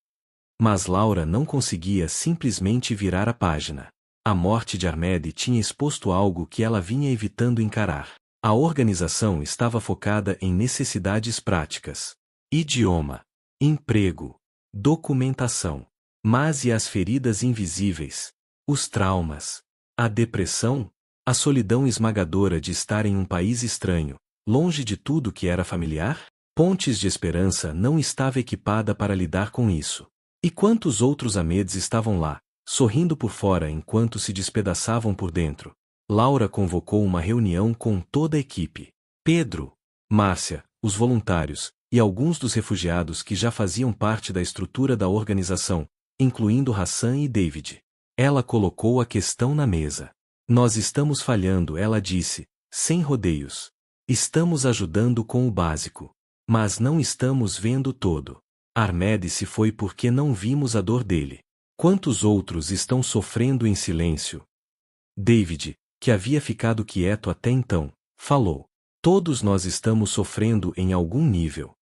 Mas Laura não conseguia simplesmente virar a página. A morte de Ahmed tinha exposto algo que ela vinha evitando encarar. A organização estava focada em necessidades práticas. Idioma, emprego, documentação. Mas e as feridas invisíveis? Os traumas? A depressão? A solidão esmagadora de estar em um país estranho, longe de tudo que era familiar? Pontes de Esperança não estava equipada para lidar com isso. E quantos outros Ahmeds estavam lá, sorrindo por fora enquanto se despedaçavam por dentro? Laura convocou uma reunião com toda a equipe. Pedro, Márcia, os voluntários, e alguns dos refugiados que já faziam parte da estrutura da organização, incluindo Hassan e David. Ela colocou a questão na mesa. Nós estamos falhando, ela disse, sem rodeios. Estamos ajudando com o básico. Mas não estamos vendo todo. Ahmed se foi porque não vimos a dor dele. Quantos outros estão sofrendo em silêncio? David, que havia ficado quieto até então, falou. Todos nós estamos sofrendo em algum nível.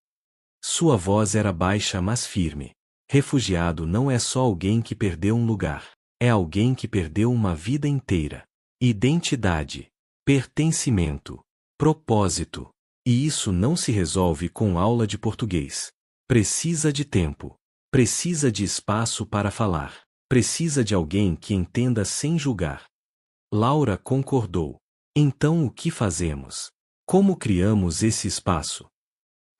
Sua voz era baixa mas firme. Refugiado não é só alguém que perdeu um lugar. É alguém que perdeu uma vida inteira. Identidade, pertencimento, propósito. E isso não se resolve com aula de português. Precisa de tempo. Precisa de espaço para falar. Precisa de alguém que entenda sem julgar. Laura concordou. Então o que fazemos? Como criamos esse espaço?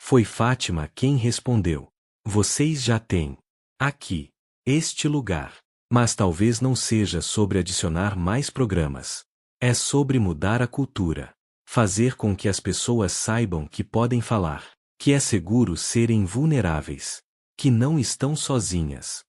Foi Fátima quem respondeu. Vocês já têm. Aqui. Este lugar. Mas talvez não seja sobre adicionar mais programas. É sobre mudar a cultura. Fazer com que as pessoas saibam que podem falar. Que é seguro serem vulneráveis. Que não estão sozinhas.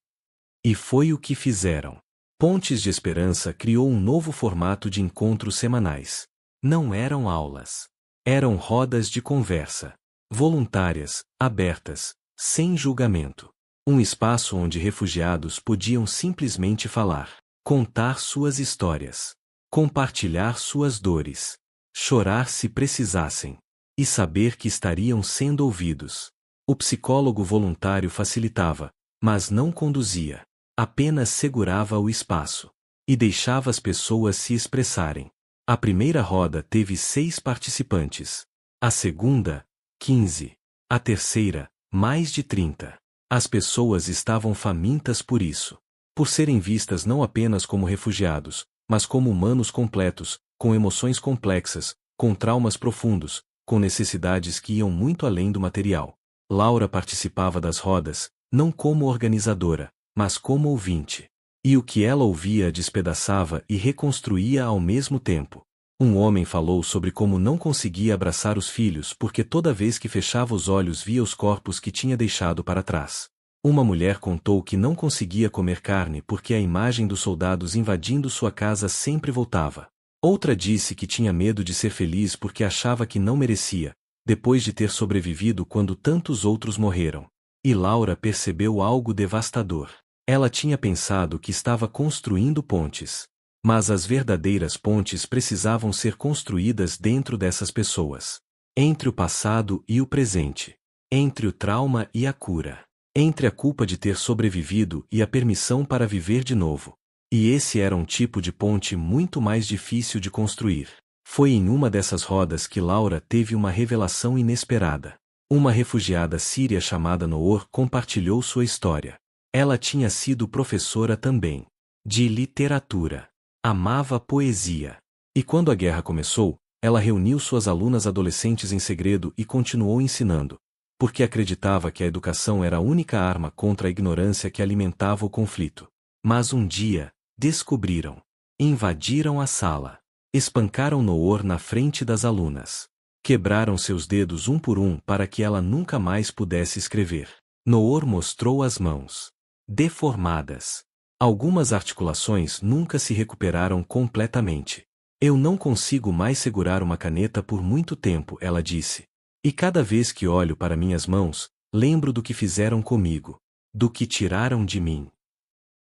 E foi o que fizeram. Pontes de Esperança criou um novo formato de encontros semanais. Não eram aulas. Eram rodas de conversa. voluntárias, abertas, sem julgamento. Um espaço onde refugiados podiam simplesmente falar, contar suas histórias, compartilhar suas dores, chorar se precisassem, e saber que estariam sendo ouvidos. O psicólogo voluntário facilitava, mas não conduzia, apenas segurava o espaço e deixava as pessoas se expressarem. A primeira roda teve 6 participantes, a segunda, 15, a terceira, mais de 30. As pessoas estavam famintas por isso, por serem vistas não apenas como refugiados, mas como humanos completos, com emoções complexas, com traumas profundos, com necessidades que iam muito além do material. Laura participava das rodas, não como organizadora, mas como ouvinte. E o que ela ouvia a despedaçava e reconstruía ao mesmo tempo. Um homem falou sobre como não conseguia abraçar os filhos porque toda vez que fechava os olhos via os corpos que tinha deixado para trás. Uma mulher contou que não conseguia comer carne porque a imagem dos soldados invadindo sua casa sempre voltava. Outra disse que tinha medo de ser feliz porque achava que não merecia, depois de ter sobrevivido quando tantos outros morreram. E Laura percebeu algo devastador. Ela tinha pensado que estava construindo pontes. Mas as verdadeiras pontes precisavam ser construídas dentro dessas pessoas. Entre o passado e o presente. Entre o trauma e a cura. Entre a culpa de ter sobrevivido e a permissão para viver de novo. E esse era um tipo de ponte muito mais difícil de construir. Foi em uma dessas rodas que Laura teve uma revelação inesperada. Uma refugiada síria chamada Noor compartilhou sua história. Ela tinha sido professora também. De literatura. Amava poesia. E quando a guerra começou, ela reuniu suas alunas adolescentes em segredo e continuou ensinando, porque acreditava que a educação era a única arma contra a ignorância que alimentava o conflito. Mas um dia, descobriram. Invadiram a sala. Espancaram Noor na frente das alunas. Quebraram seus dedos um por um para que ela nunca mais pudesse escrever. Noor mostrou as mãos. Deformadas. Algumas articulações nunca se recuperaram completamente. Eu não consigo mais segurar uma caneta por muito tempo, ela disse. E cada vez que olho para minhas mãos, lembro do que fizeram comigo. Do que tiraram de mim.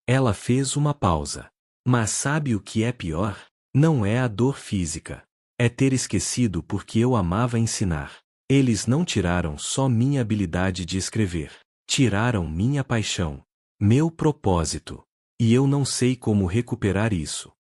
Ela fez uma pausa. Mas sabe o que é pior? Não é a dor física. É ter esquecido porque eu amava ensinar. Eles não tiraram só minha habilidade de escrever. Tiraram minha paixão. Meu propósito. E eu não sei como recuperar isso.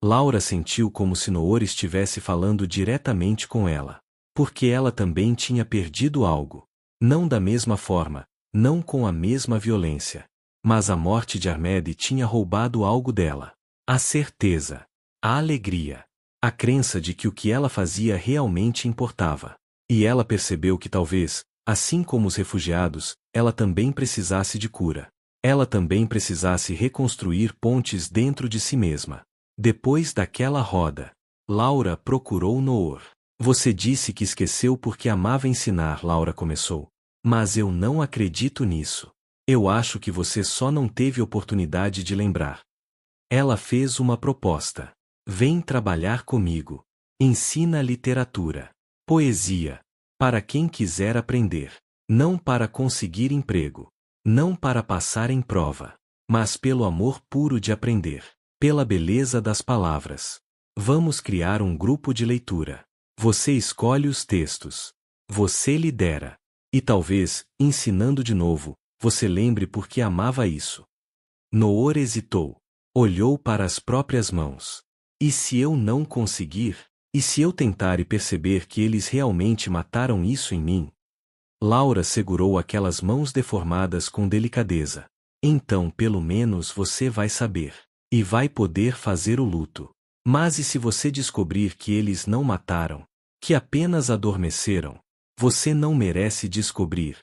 Laura sentiu como se Noor estivesse falando diretamente com ela. Porque ela também tinha perdido algo. Não da mesma forma, não com a mesma violência. Mas a morte de Ahmed tinha roubado algo dela. A certeza. A alegria. A crença de que o que ela fazia realmente importava. E ela percebeu que talvez, assim como os refugiados, ela também precisasse de cura. Ela também precisasse reconstruir pontes dentro de si mesma. Depois daquela roda, Laura procurou Noor. Você disse que esqueceu porque amava ensinar, Laura começou. Mas eu não acredito nisso. Eu acho que você só não teve oportunidade de lembrar. Ela fez uma proposta. Vem trabalhar comigo. Ensina literatura. Poesia. Para quem quiser aprender. Não para conseguir emprego. Não para passar em prova. Mas pelo amor puro de aprender. Pela beleza das palavras. Vamos criar um grupo de leitura. Você escolhe os textos. Você lidera. E talvez, ensinando de novo, você lembre por que amava isso. Noor hesitou. Olhou para as próprias mãos. E se eu não conseguir? E se eu tentar e perceber que eles realmente mataram isso em mim? Laura segurou aquelas mãos deformadas com delicadeza. Então pelo menos você vai saber. E vai poder fazer o luto. Mas e se você descobrir que eles não mataram? Que apenas adormeceram? Você não merece descobrir.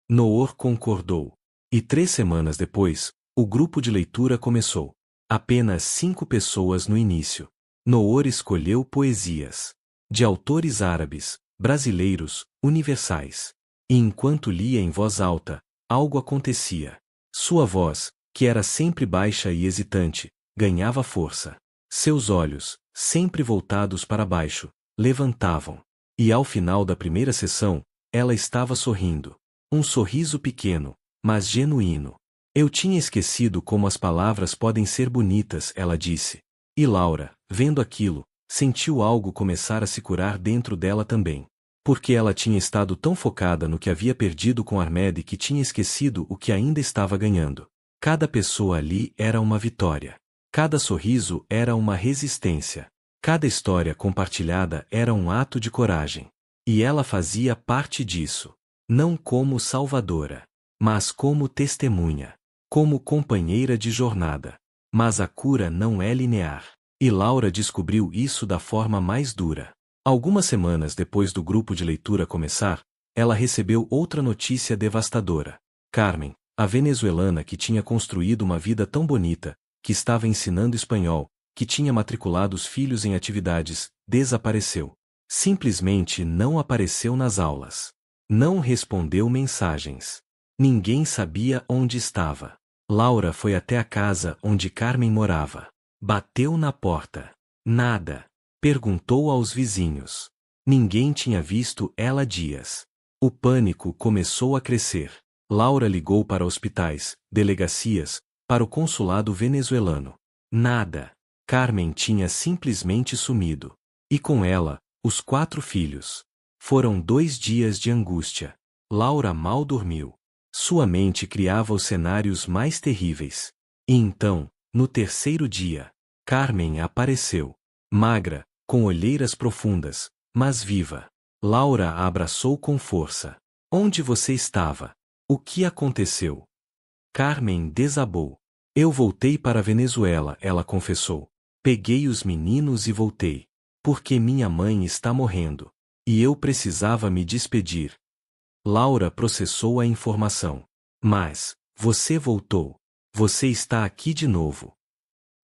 Noor concordou. E 3 semanas depois, o grupo de leitura começou. Apenas 5 pessoas no início. Noor escolheu poesias. De autores árabes, brasileiros, universais. E enquanto lia em voz alta, algo acontecia. Sua voz, que era sempre baixa e hesitante, ganhava força. Seus olhos, sempre voltados para baixo, levantavam. E ao final da primeira sessão, Ela estava sorrindo. Um sorriso pequeno, mas genuíno. Eu tinha esquecido como as palavras podem ser bonitas, ela disse. E Laura, vendo aquilo, sentiu algo começar a se curar dentro dela também. Porque ela tinha estado tão focada no que havia perdido com Ahmed que tinha esquecido o que ainda estava ganhando. Cada pessoa ali era uma vitória. Cada sorriso era uma resistência. Cada história compartilhada era um ato de coragem. E ela fazia parte disso. Não como salvadora, mas como testemunha. Como companheira de jornada. Mas a cura não é linear. E Laura descobriu isso da forma mais dura. Algumas semanas depois do grupo de leitura começar, ela recebeu outra notícia devastadora. Carmen, a venezuelana que tinha construído uma vida tão bonita, que estava ensinando espanhol, que tinha matriculado os filhos em atividades, desapareceu. Simplesmente não apareceu nas aulas. Não respondeu mensagens. Ninguém sabia onde estava. Laura foi até a casa onde Carmen morava. Bateu na porta. Nada. Perguntou aos vizinhos. Ninguém tinha visto ela há dias. O pânico começou a crescer. Laura ligou para hospitais, delegacias, para o consulado venezuelano. Nada. Carmen tinha simplesmente sumido. E com ela, os 4 filhos. Foram 2 dias de angústia. Laura mal dormiu. Sua mente criava os cenários mais terríveis. E então, no 3º dia, Carmen apareceu. Magra, com olheiras profundas, mas viva. Laura a abraçou com força. Onde você estava? O que aconteceu? Carmen desabou. Eu voltei para a Venezuela, ela confessou. Peguei os meninos e voltei. Porque minha mãe está morrendo. E eu precisava me despedir. Laura processou a informação. Mas, você voltou. Você está aqui de novo.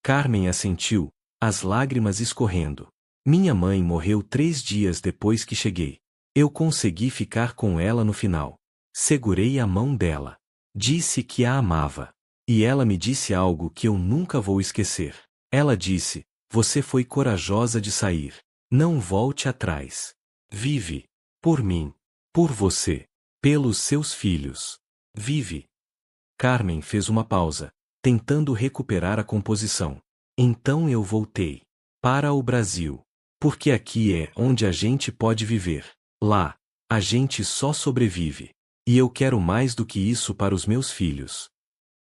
Carmen assentiu, as lágrimas escorrendo. Minha mãe morreu 3 dias depois que cheguei. Eu consegui ficar com ela no final. Segurei a mão dela. Disse que a amava. E ela me disse algo que eu nunca vou esquecer. Ela disse, você foi corajosa de sair. Não volte atrás. Vive. Por mim. Por você. Pelos seus filhos. Vive. Carmen fez uma pausa, tentando recuperar a composição. Então eu voltei. Para o Brasil. Porque aqui é onde a gente pode viver. Lá, a gente só sobrevive. E eu quero mais do que isso para os meus filhos.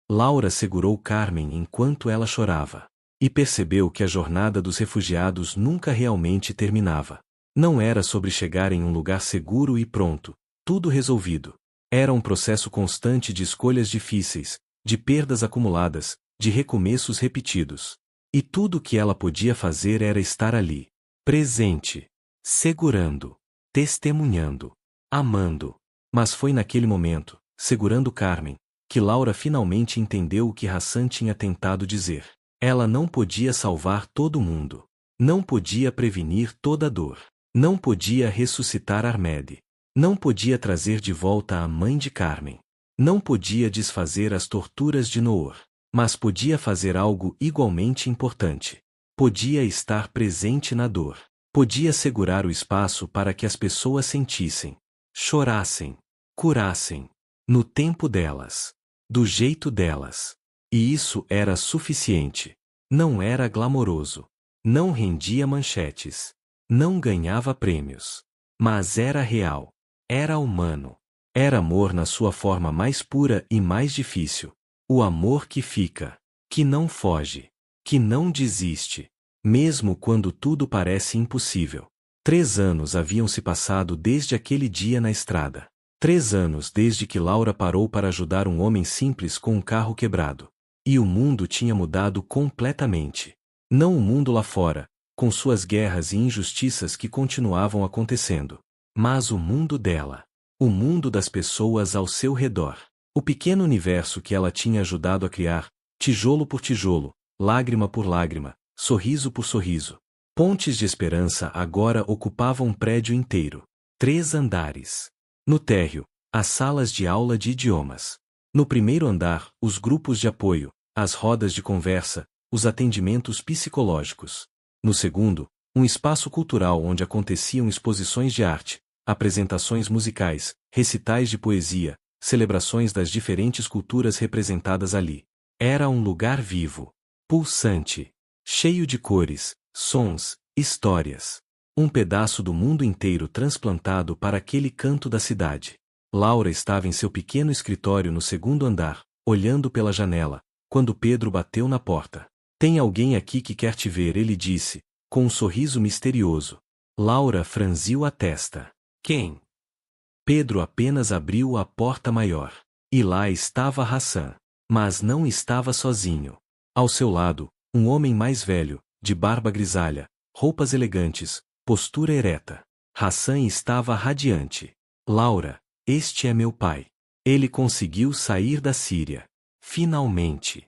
Laura segurou Carmen enquanto ela chorava. E percebeu que a jornada dos refugiados nunca realmente terminava. Não era sobre chegar em um lugar seguro e pronto, tudo resolvido. Era um processo constante de escolhas difíceis, de perdas acumuladas, de recomeços repetidos. E tudo o que ela podia fazer era estar ali, presente, segurando, testemunhando, amando. Mas foi naquele momento, segurando Carmen, que Laura finalmente entendeu o que Hassan tinha tentado dizer. Ela não podia salvar todo mundo. Não podia prevenir toda a dor. Não podia ressuscitar Ahmed. Não podia trazer de volta a mãe de Carmen. Não podia desfazer as torturas de Noor. Mas podia fazer algo igualmente importante. Podia estar presente na dor. Podia segurar o espaço para que as pessoas sentissem, chorassem, curassem, no tempo delas, do jeito delas. E isso era suficiente. Não era glamouroso. Não rendia manchetes. Não ganhava prêmios. Mas era real. Era humano. Era amor na sua forma mais pura e mais difícil. O amor que fica, que não foge, que não desiste, mesmo quando tudo parece impossível. 3 anos haviam se passado desde aquele dia na estrada. 3 anos desde que Laura parou para ajudar um homem simples com um carro quebrado. E o mundo tinha mudado completamente. Não o mundo lá fora, com suas guerras e injustiças que continuavam acontecendo. Mas o mundo dela. O mundo das pessoas ao seu redor. O pequeno universo que ela tinha ajudado a criar, tijolo por tijolo, lágrima por lágrima, sorriso por sorriso. Pontes de esperança agora ocupavam um prédio inteiro. 3 andares. No térreo, as salas de aula de idiomas. No primeiro andar, os grupos de apoio, as rodas de conversa, os atendimentos psicológicos. No segundo, um espaço cultural onde aconteciam exposições de arte, apresentações musicais, recitais de poesia, celebrações das diferentes culturas representadas ali. Era um lugar vivo, pulsante, cheio de cores, sons, histórias. Um pedaço do mundo inteiro transplantado para aquele canto da cidade. Laura estava em seu pequeno escritório no segundo andar, olhando pela janela, quando Pedro bateu na porta. Tem alguém aqui que quer te ver, ele disse, com um sorriso misterioso. Laura franziu a testa. Quem? Pedro apenas abriu a porta maior. E lá estava Hassan. Mas não estava sozinho. Ao seu lado, um homem mais velho, de barba grisalha, roupas elegantes, postura ereta. Hassan estava radiante. Laura, este é meu pai. Ele conseguiu sair da Síria. Finalmente.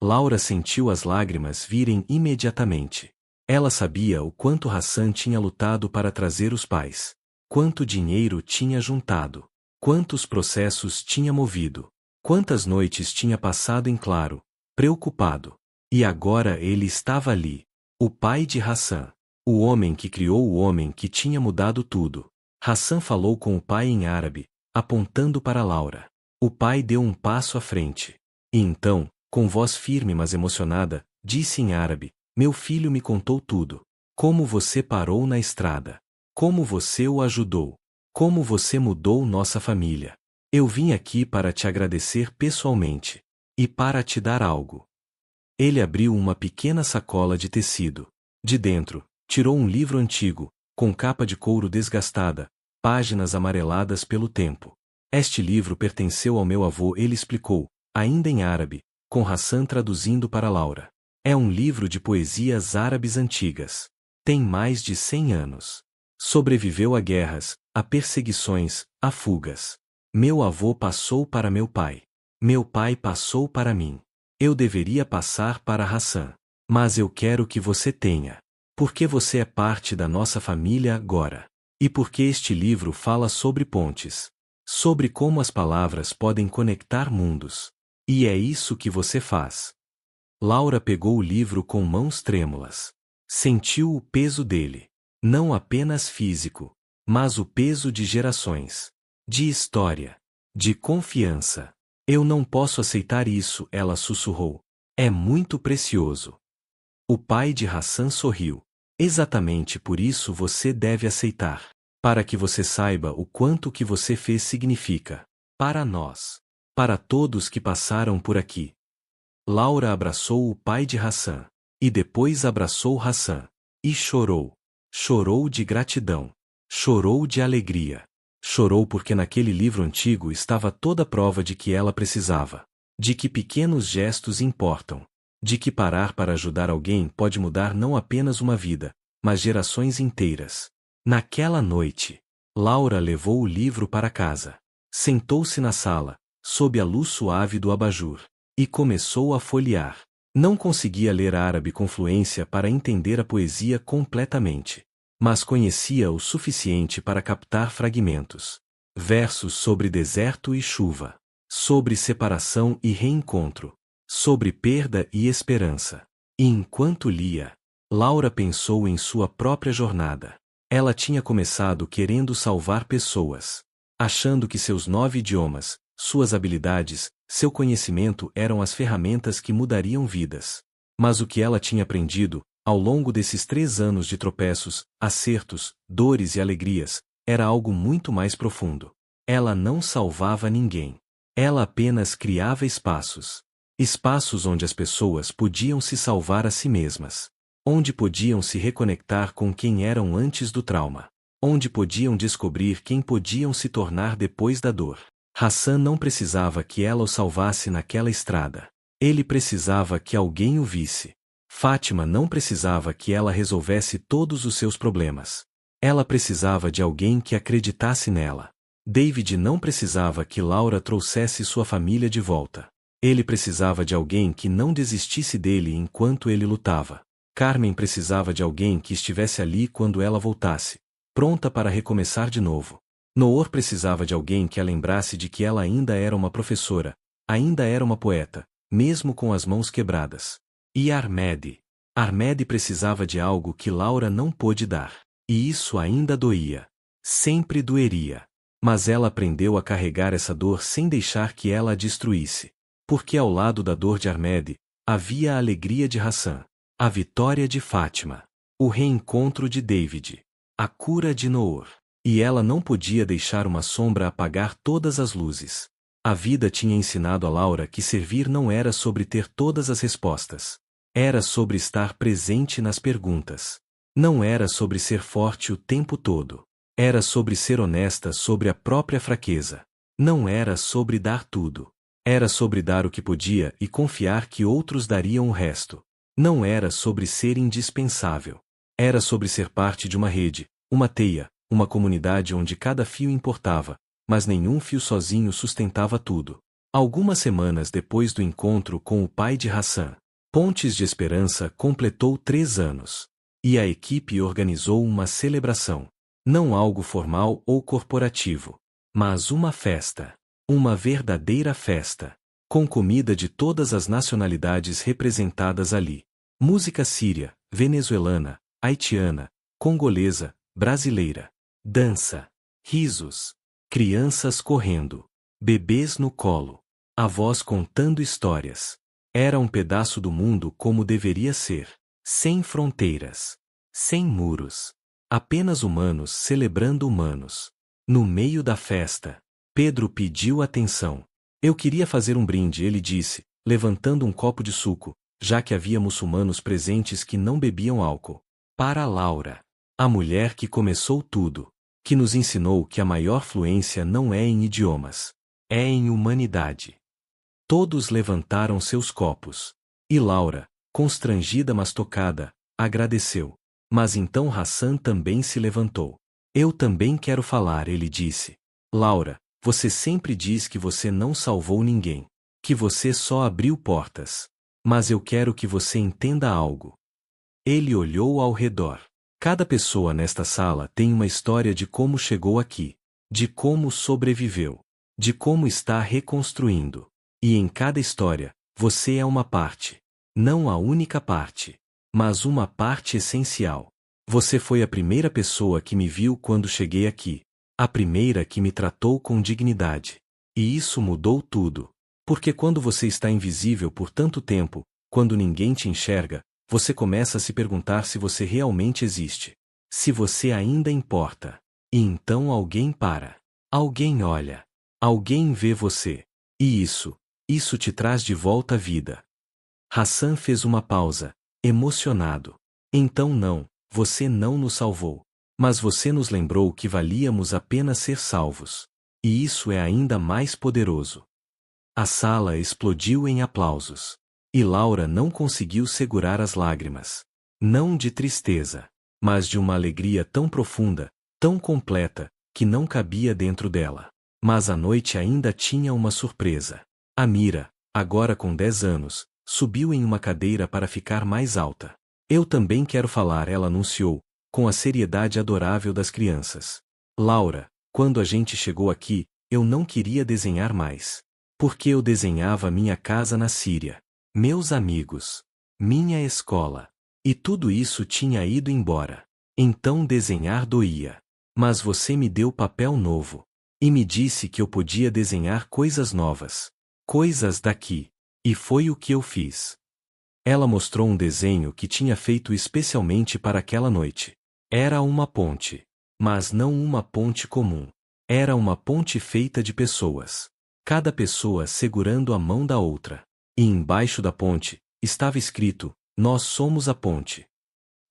Laura sentiu as lágrimas virem imediatamente. Ela sabia o quanto Hassan tinha lutado para trazer os pais. Quanto dinheiro tinha juntado. Quantos processos tinha movido. Quantas noites tinha passado em claro, preocupado. E agora ele estava ali. O pai de Hassan. O homem que criou o homem que tinha mudado tudo. Hassan falou com o pai em árabe, apontando para Laura. O pai deu um passo à frente. E então, com voz firme mas emocionada, disse em árabe, meu filho me contou tudo. Como você parou na estrada. Como você o ajudou. Como você mudou nossa família. Eu vim aqui para te agradecer pessoalmente. E para te dar algo. Ele abriu uma pequena sacola de tecido. De dentro, tirou um livro antigo, com capa de couro desgastada, páginas amareladas pelo tempo. Este livro pertenceu ao meu avô, ele explicou, ainda em árabe, com Hassan traduzindo para Laura. É um livro de poesias árabes antigas. Tem mais de 100 anos. Sobreviveu a guerras, a perseguições, a fugas. Meu avô passou para meu pai. Meu pai passou para mim. Eu deveria passar para Hassan. Mas eu quero que você tenha. Porque você é parte da nossa família agora. E porque este livro fala sobre pontes. Sobre como as palavras podem conectar mundos. E é isso que você faz. Laura pegou o livro com mãos trêmulas. Sentiu o peso dele. Não apenas físico, mas o peso de gerações. De história. De confiança. Eu não posso aceitar isso, ela sussurrou. É muito precioso. O pai de Hassan sorriu. Exatamente por isso você deve aceitar. Para que você saiba o quanto o que você fez significa. Para nós. Para todos que passaram por aqui. Laura abraçou o pai de Hassan. E depois abraçou Hassan. E chorou. Chorou de gratidão. Chorou de alegria. Chorou porque naquele livro antigo estava toda a prova de que ela precisava. De que pequenos gestos importam. De que parar para ajudar alguém pode mudar não apenas uma vida, mas gerações inteiras. Naquela noite, Laura levou o livro para casa. Sentou-se na sala, sob a luz suave do abajur, e começou a folhear. Não conseguia ler árabe com fluência para entender a poesia completamente. Mas conhecia o suficiente para captar fragmentos. Versos sobre deserto e chuva. Sobre separação e reencontro. Sobre perda e esperança. E enquanto lia, Laura pensou em sua própria jornada. Ela tinha começado querendo salvar pessoas. Achando que seus 9 idiomas, suas habilidades, seu conhecimento eram as ferramentas que mudariam vidas. Mas o que ela tinha aprendido, ao longo desses 3 anos de tropeços, acertos, dores e alegrias, era algo muito mais profundo. Ela não salvava ninguém. Ela apenas criava espaços. Espaços onde as pessoas podiam se salvar a si mesmas. Onde podiam se reconectar com quem eram antes do trauma. Onde podiam descobrir quem podiam se tornar depois da dor. Hassan não precisava que ela o salvasse naquela estrada. Ele precisava que alguém o visse. Fátima não precisava que ela resolvesse todos os seus problemas. Ela precisava de alguém que acreditasse nela. David não precisava que Laura trouxesse sua família de volta. Ele precisava de alguém que não desistisse dele enquanto ele lutava. Carmen precisava de alguém que estivesse ali quando ela voltasse, pronta para recomeçar de novo. Noor precisava de alguém que a lembrasse de que ela ainda era uma professora, ainda era uma poeta, mesmo com as mãos quebradas. E Ahmed precisava de algo que Laura não pôde dar. E isso ainda doía. Sempre doeria. Mas ela aprendeu a carregar essa dor sem deixar que ela a destruísse. Porque ao lado da dor de Ahmed, havia a alegria de Hassan, a vitória de Fátima, o reencontro de David, a cura de Noor. E ela não podia deixar uma sombra apagar todas as luzes. A vida tinha ensinado a Laura que servir não era sobre ter todas as respostas. Era sobre estar presente nas perguntas. Não era sobre ser forte o tempo todo. Era sobre ser honesta sobre a própria fraqueza. Não era sobre dar tudo. Era sobre dar o que podia e confiar que outros dariam o resto. Não era sobre ser indispensável. Era sobre ser parte de uma rede, uma teia, uma comunidade onde cada fio importava, mas nenhum fio sozinho sustentava tudo. Algumas semanas depois do encontro com o pai de Hassan, Pontes de Esperança completou 3 anos. E a equipe organizou uma celebração. Não algo formal ou corporativo, mas uma festa. Uma verdadeira festa. Com comida de todas as nacionalidades representadas ali. Música síria, venezuelana, haitiana, congolesa, brasileira. Dança. Risos. Crianças correndo. Bebês no colo. Avós contando histórias. Era um pedaço do mundo como deveria ser. Sem fronteiras. Sem muros. Apenas humanos celebrando humanos. No meio da festa, Pedro pediu atenção. Eu queria fazer um brinde, ele disse, levantando um copo de suco, já que havia muçulmanos presentes que não bebiam álcool. Para Laura, a mulher que começou tudo, que nos ensinou que a maior fluência não é em idiomas, é em humanidade. Todos levantaram seus copos. E Laura, constrangida mas tocada, agradeceu. Mas então Hassan também se levantou. Eu também quero falar, ele disse. Laura, você sempre diz que você não salvou ninguém, que você só abriu portas. Mas eu quero que você entenda algo. Ele olhou ao redor. Cada pessoa nesta sala tem uma história de como chegou aqui, de como sobreviveu, de como está reconstruindo. E em cada história, você é uma parte. Não a única parte, mas uma parte essencial. Você foi a primeira pessoa que me viu quando cheguei aqui. A primeira que me tratou com dignidade. E isso mudou tudo. Porque quando você está invisível por tanto tempo, quando ninguém te enxerga, você começa a se perguntar se você realmente existe. Se você ainda importa. E então alguém para. Alguém olha. Alguém vê você. E isso te traz de volta à vida. Hassan fez uma pausa, emocionado. Então não, você não nos salvou. Mas você nos lembrou que valíamos apenas ser salvos. E isso é ainda mais poderoso. A sala explodiu em aplausos. E Laura não conseguiu segurar as lágrimas. Não de tristeza, mas de uma alegria tão profunda, tão completa, que não cabia dentro dela. Mas a noite ainda tinha uma surpresa. Amira, agora com 10 anos, subiu em uma cadeira para ficar mais alta. Eu também quero falar, ela anunciou, com a seriedade adorável das crianças. Laura, quando a gente chegou aqui, eu não queria desenhar mais. Porque eu desenhava minha casa na Síria, meus amigos, minha escola. E tudo isso tinha ido embora. Então desenhar doía. Mas você me deu papel novo. E me disse que eu podia desenhar coisas novas. Coisas daqui. E foi o que eu fiz. Ela mostrou um desenho que tinha feito especialmente para aquela noite. Era uma ponte. Mas não uma ponte comum. Era uma ponte feita de pessoas. Cada pessoa segurando a mão da outra. E embaixo da ponte, estava escrito, nós somos a ponte.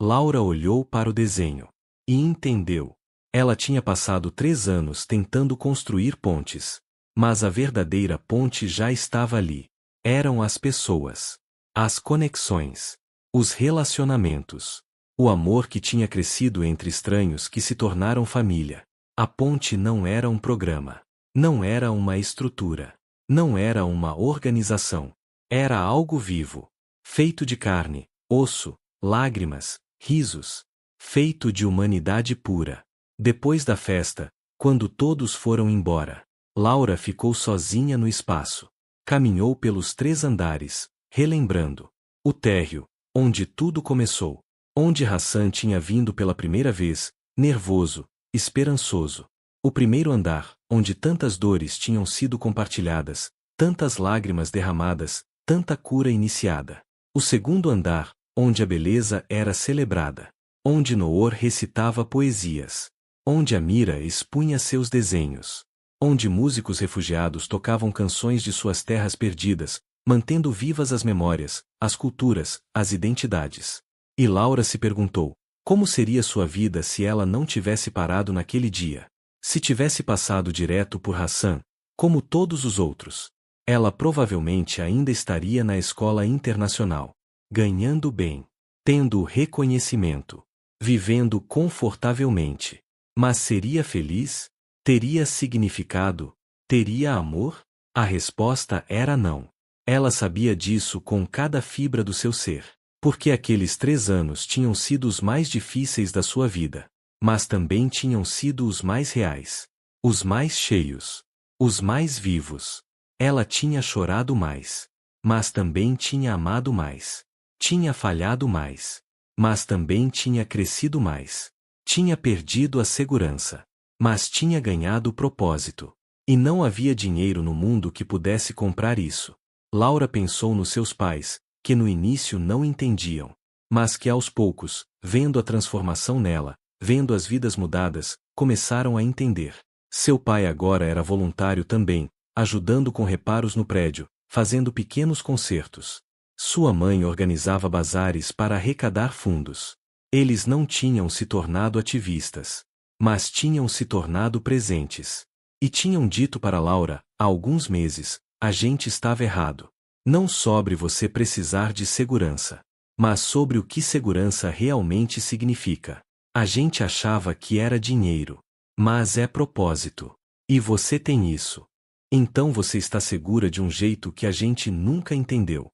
Laura olhou para o desenho. E entendeu. Ela tinha passado 3 anos tentando construir pontes. Mas a verdadeira ponte já estava ali. Eram as pessoas. As conexões. Os relacionamentos. O amor que tinha crescido entre estranhos que se tornaram família. A ponte não era um programa. Não era uma estrutura. Não era uma organização. Era algo vivo. Feito de carne, osso, lágrimas, risos. Feito de humanidade pura. Depois da festa, quando todos foram embora, Laura ficou sozinha no espaço. Caminhou pelos 3 andares, relembrando. O térreo, onde tudo começou. Onde Hassan tinha vindo pela primeira vez, nervoso, esperançoso. O primeiro andar, onde tantas dores tinham sido compartilhadas, tantas lágrimas derramadas, tanta cura iniciada. O segundo andar, onde a beleza era celebrada. Onde Noor recitava poesias. Onde Amira expunha seus desenhos. Onde músicos refugiados tocavam canções de suas terras perdidas, mantendo vivas as memórias, as culturas, as identidades. E Laura se perguntou: como seria sua vida se ela não tivesse parado naquele dia? Se tivesse passado direto por Hassan, como todos os outros, ela provavelmente ainda estaria na escola internacional, ganhando bem, tendo reconhecimento, vivendo confortavelmente. Mas seria feliz? Teria significado? Teria amor? A resposta era não. Ela sabia disso com cada fibra do seu ser, porque aqueles 3 anos tinham sido os mais difíceis da sua vida. Mas também tinham sido os mais reais, os mais cheios, os mais vivos. Ela tinha chorado mais, mas também tinha amado mais. Tinha falhado mais, mas também tinha crescido mais. Tinha perdido a segurança, mas tinha ganhado o propósito. E não havia dinheiro no mundo que pudesse comprar isso. Laura pensou nos seus pais, que no início não entendiam, mas que aos poucos, vendo a transformação nela, vendo as vidas mudadas, começaram a entender. Seu pai agora era voluntário também, ajudando com reparos no prédio, fazendo pequenos concertos. Sua mãe organizava bazares para arrecadar fundos. Eles não tinham se tornado ativistas, mas tinham se tornado presentes. E tinham dito para Laura, há alguns meses: a gente estava errado. Não sobre você precisar de segurança, mas sobre o que segurança realmente significa. A gente achava que era dinheiro, mas é propósito. E você tem isso. Então você está segura de um jeito que a gente nunca entendeu.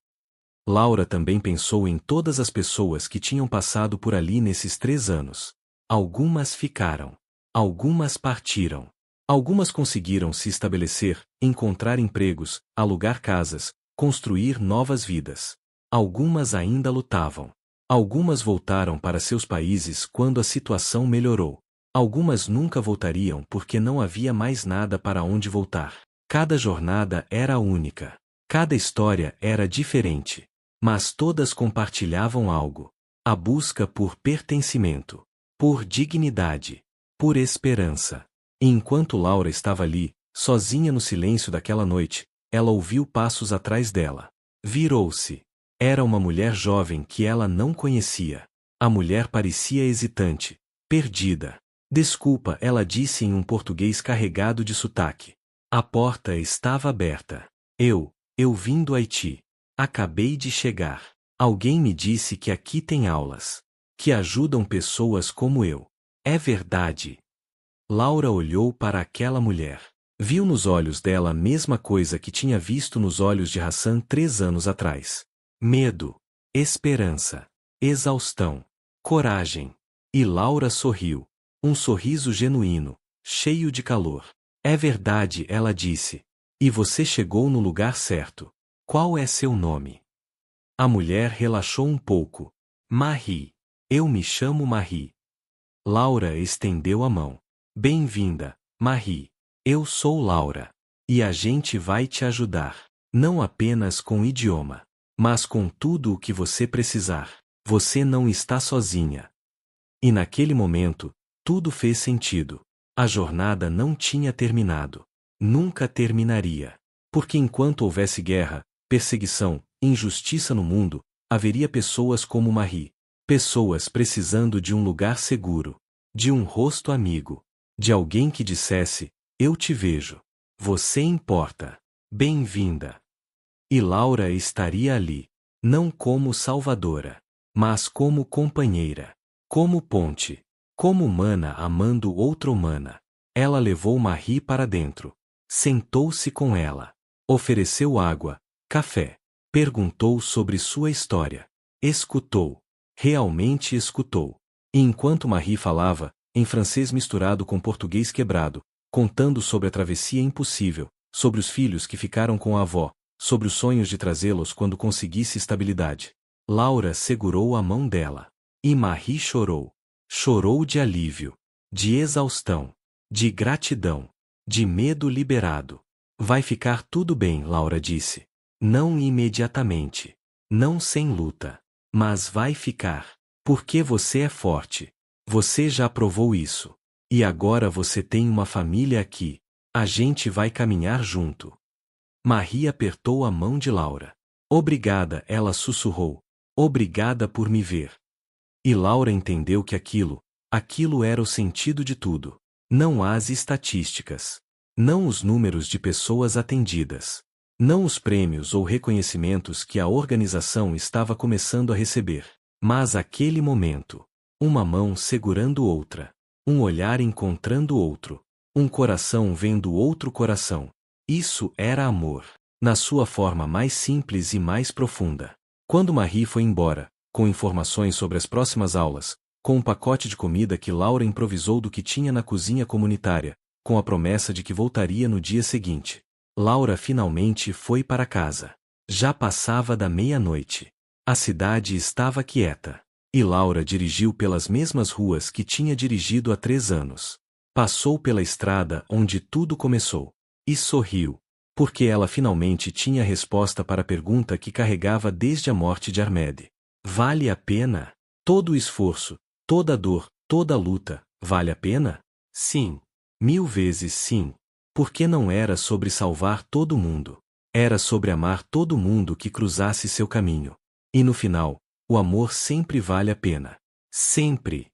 Laura também pensou em todas as pessoas que tinham passado por ali nesses 3 anos. Algumas ficaram. Algumas partiram. Algumas conseguiram se estabelecer, encontrar empregos, alugar casas, construir novas vidas. Algumas ainda lutavam. Algumas voltaram para seus países quando a situação melhorou. Algumas nunca voltariam porque não havia mais nada para onde voltar. Cada jornada era única. Cada história era diferente. Mas todas compartilhavam algo: a busca por pertencimento, por dignidade, por esperança. E enquanto Laura estava ali, sozinha no silêncio daquela noite, ela ouviu passos atrás dela. Virou-se. Era uma mulher jovem que ela não conhecia. A mulher parecia hesitante, perdida. Desculpa, ela disse em um português carregado de sotaque. A porta estava aberta. Eu vim do Haiti. Acabei de chegar. Alguém me disse que aqui tem aulas, que ajudam pessoas como eu. É verdade. Laura olhou para aquela mulher. Viu nos olhos dela a mesma coisa que tinha visto nos olhos de Hassan 3 anos atrás. Medo, esperança, exaustão, coragem. E Laura sorriu. Um sorriso genuíno, cheio de calor. É verdade, ela disse. E você chegou no lugar certo. Qual é seu nome? A mulher relaxou um pouco. Marie. Eu me chamo Marie. Laura estendeu a mão. Bem-vinda, Marie. Eu sou Laura. E a gente vai te ajudar. Não apenas com idioma, mas com tudo o que você precisar. Você não está sozinha. E naquele momento, tudo fez sentido. A jornada não tinha terminado. Nunca terminaria. Porque enquanto houvesse guerra, perseguição, injustiça no mundo, haveria pessoas como Marie. Pessoas precisando de um lugar seguro. De um rosto amigo. De alguém que dissesse: eu te vejo. Você importa. Bem-vinda. E Laura estaria ali. Não como salvadora, mas como companheira. Como ponte. Como humana amando outra humana. Ela levou Marie para dentro. Sentou-se com ela. Ofereceu água, café. Perguntou sobre sua história. Escutou. Realmente escutou. E enquanto Marie falava, em francês misturado com português quebrado, contando sobre a travessia impossível, sobre os filhos que ficaram com a avó, sobre os sonhos de trazê-los quando conseguisse estabilidade, Laura segurou a mão dela. E Marie chorou. Chorou de alívio. de exaustão, de gratidão, de medo liberado. Vai ficar tudo bem, Laura disse. Não imediatamente. Não sem luta. Mas vai ficar. Porque você é forte. Você já provou isso. E agora você tem uma família aqui. A gente vai caminhar junto. Marie apertou a mão de Laura. Obrigada, ela sussurrou. Obrigada por me ver. E Laura entendeu que aquilo era o sentido de tudo. Não as estatísticas. Não os números de pessoas atendidas. Não os prêmios ou reconhecimentos que a organização estava começando a receber. Mas aquele momento. Uma mão segurando outra. Um olhar encontrando outro. Um coração vendo outro coração. Isso era amor. Na sua forma mais simples e mais profunda. Quando Marie foi embora, com informações sobre as próximas aulas, com um pacote de comida que Laura improvisou do que tinha na cozinha comunitária, com a promessa de que voltaria no dia seguinte, Laura finalmente foi para casa. Já passava da meia-noite. A cidade estava quieta. E Laura dirigiu pelas mesmas ruas que tinha dirigido há 3 anos. Passou pela estrada onde tudo começou. E sorriu. Porque ela finalmente tinha a resposta para a pergunta que carregava desde a morte de Ahmed. Vale a pena? Todo o esforço, toda a dor, toda a luta, vale a pena? Sim. 1000 vezes sim. Porque não era sobre salvar todo mundo. Era sobre amar todo mundo que cruzasse seu caminho. E no final, o amor sempre vale a pena. Sempre.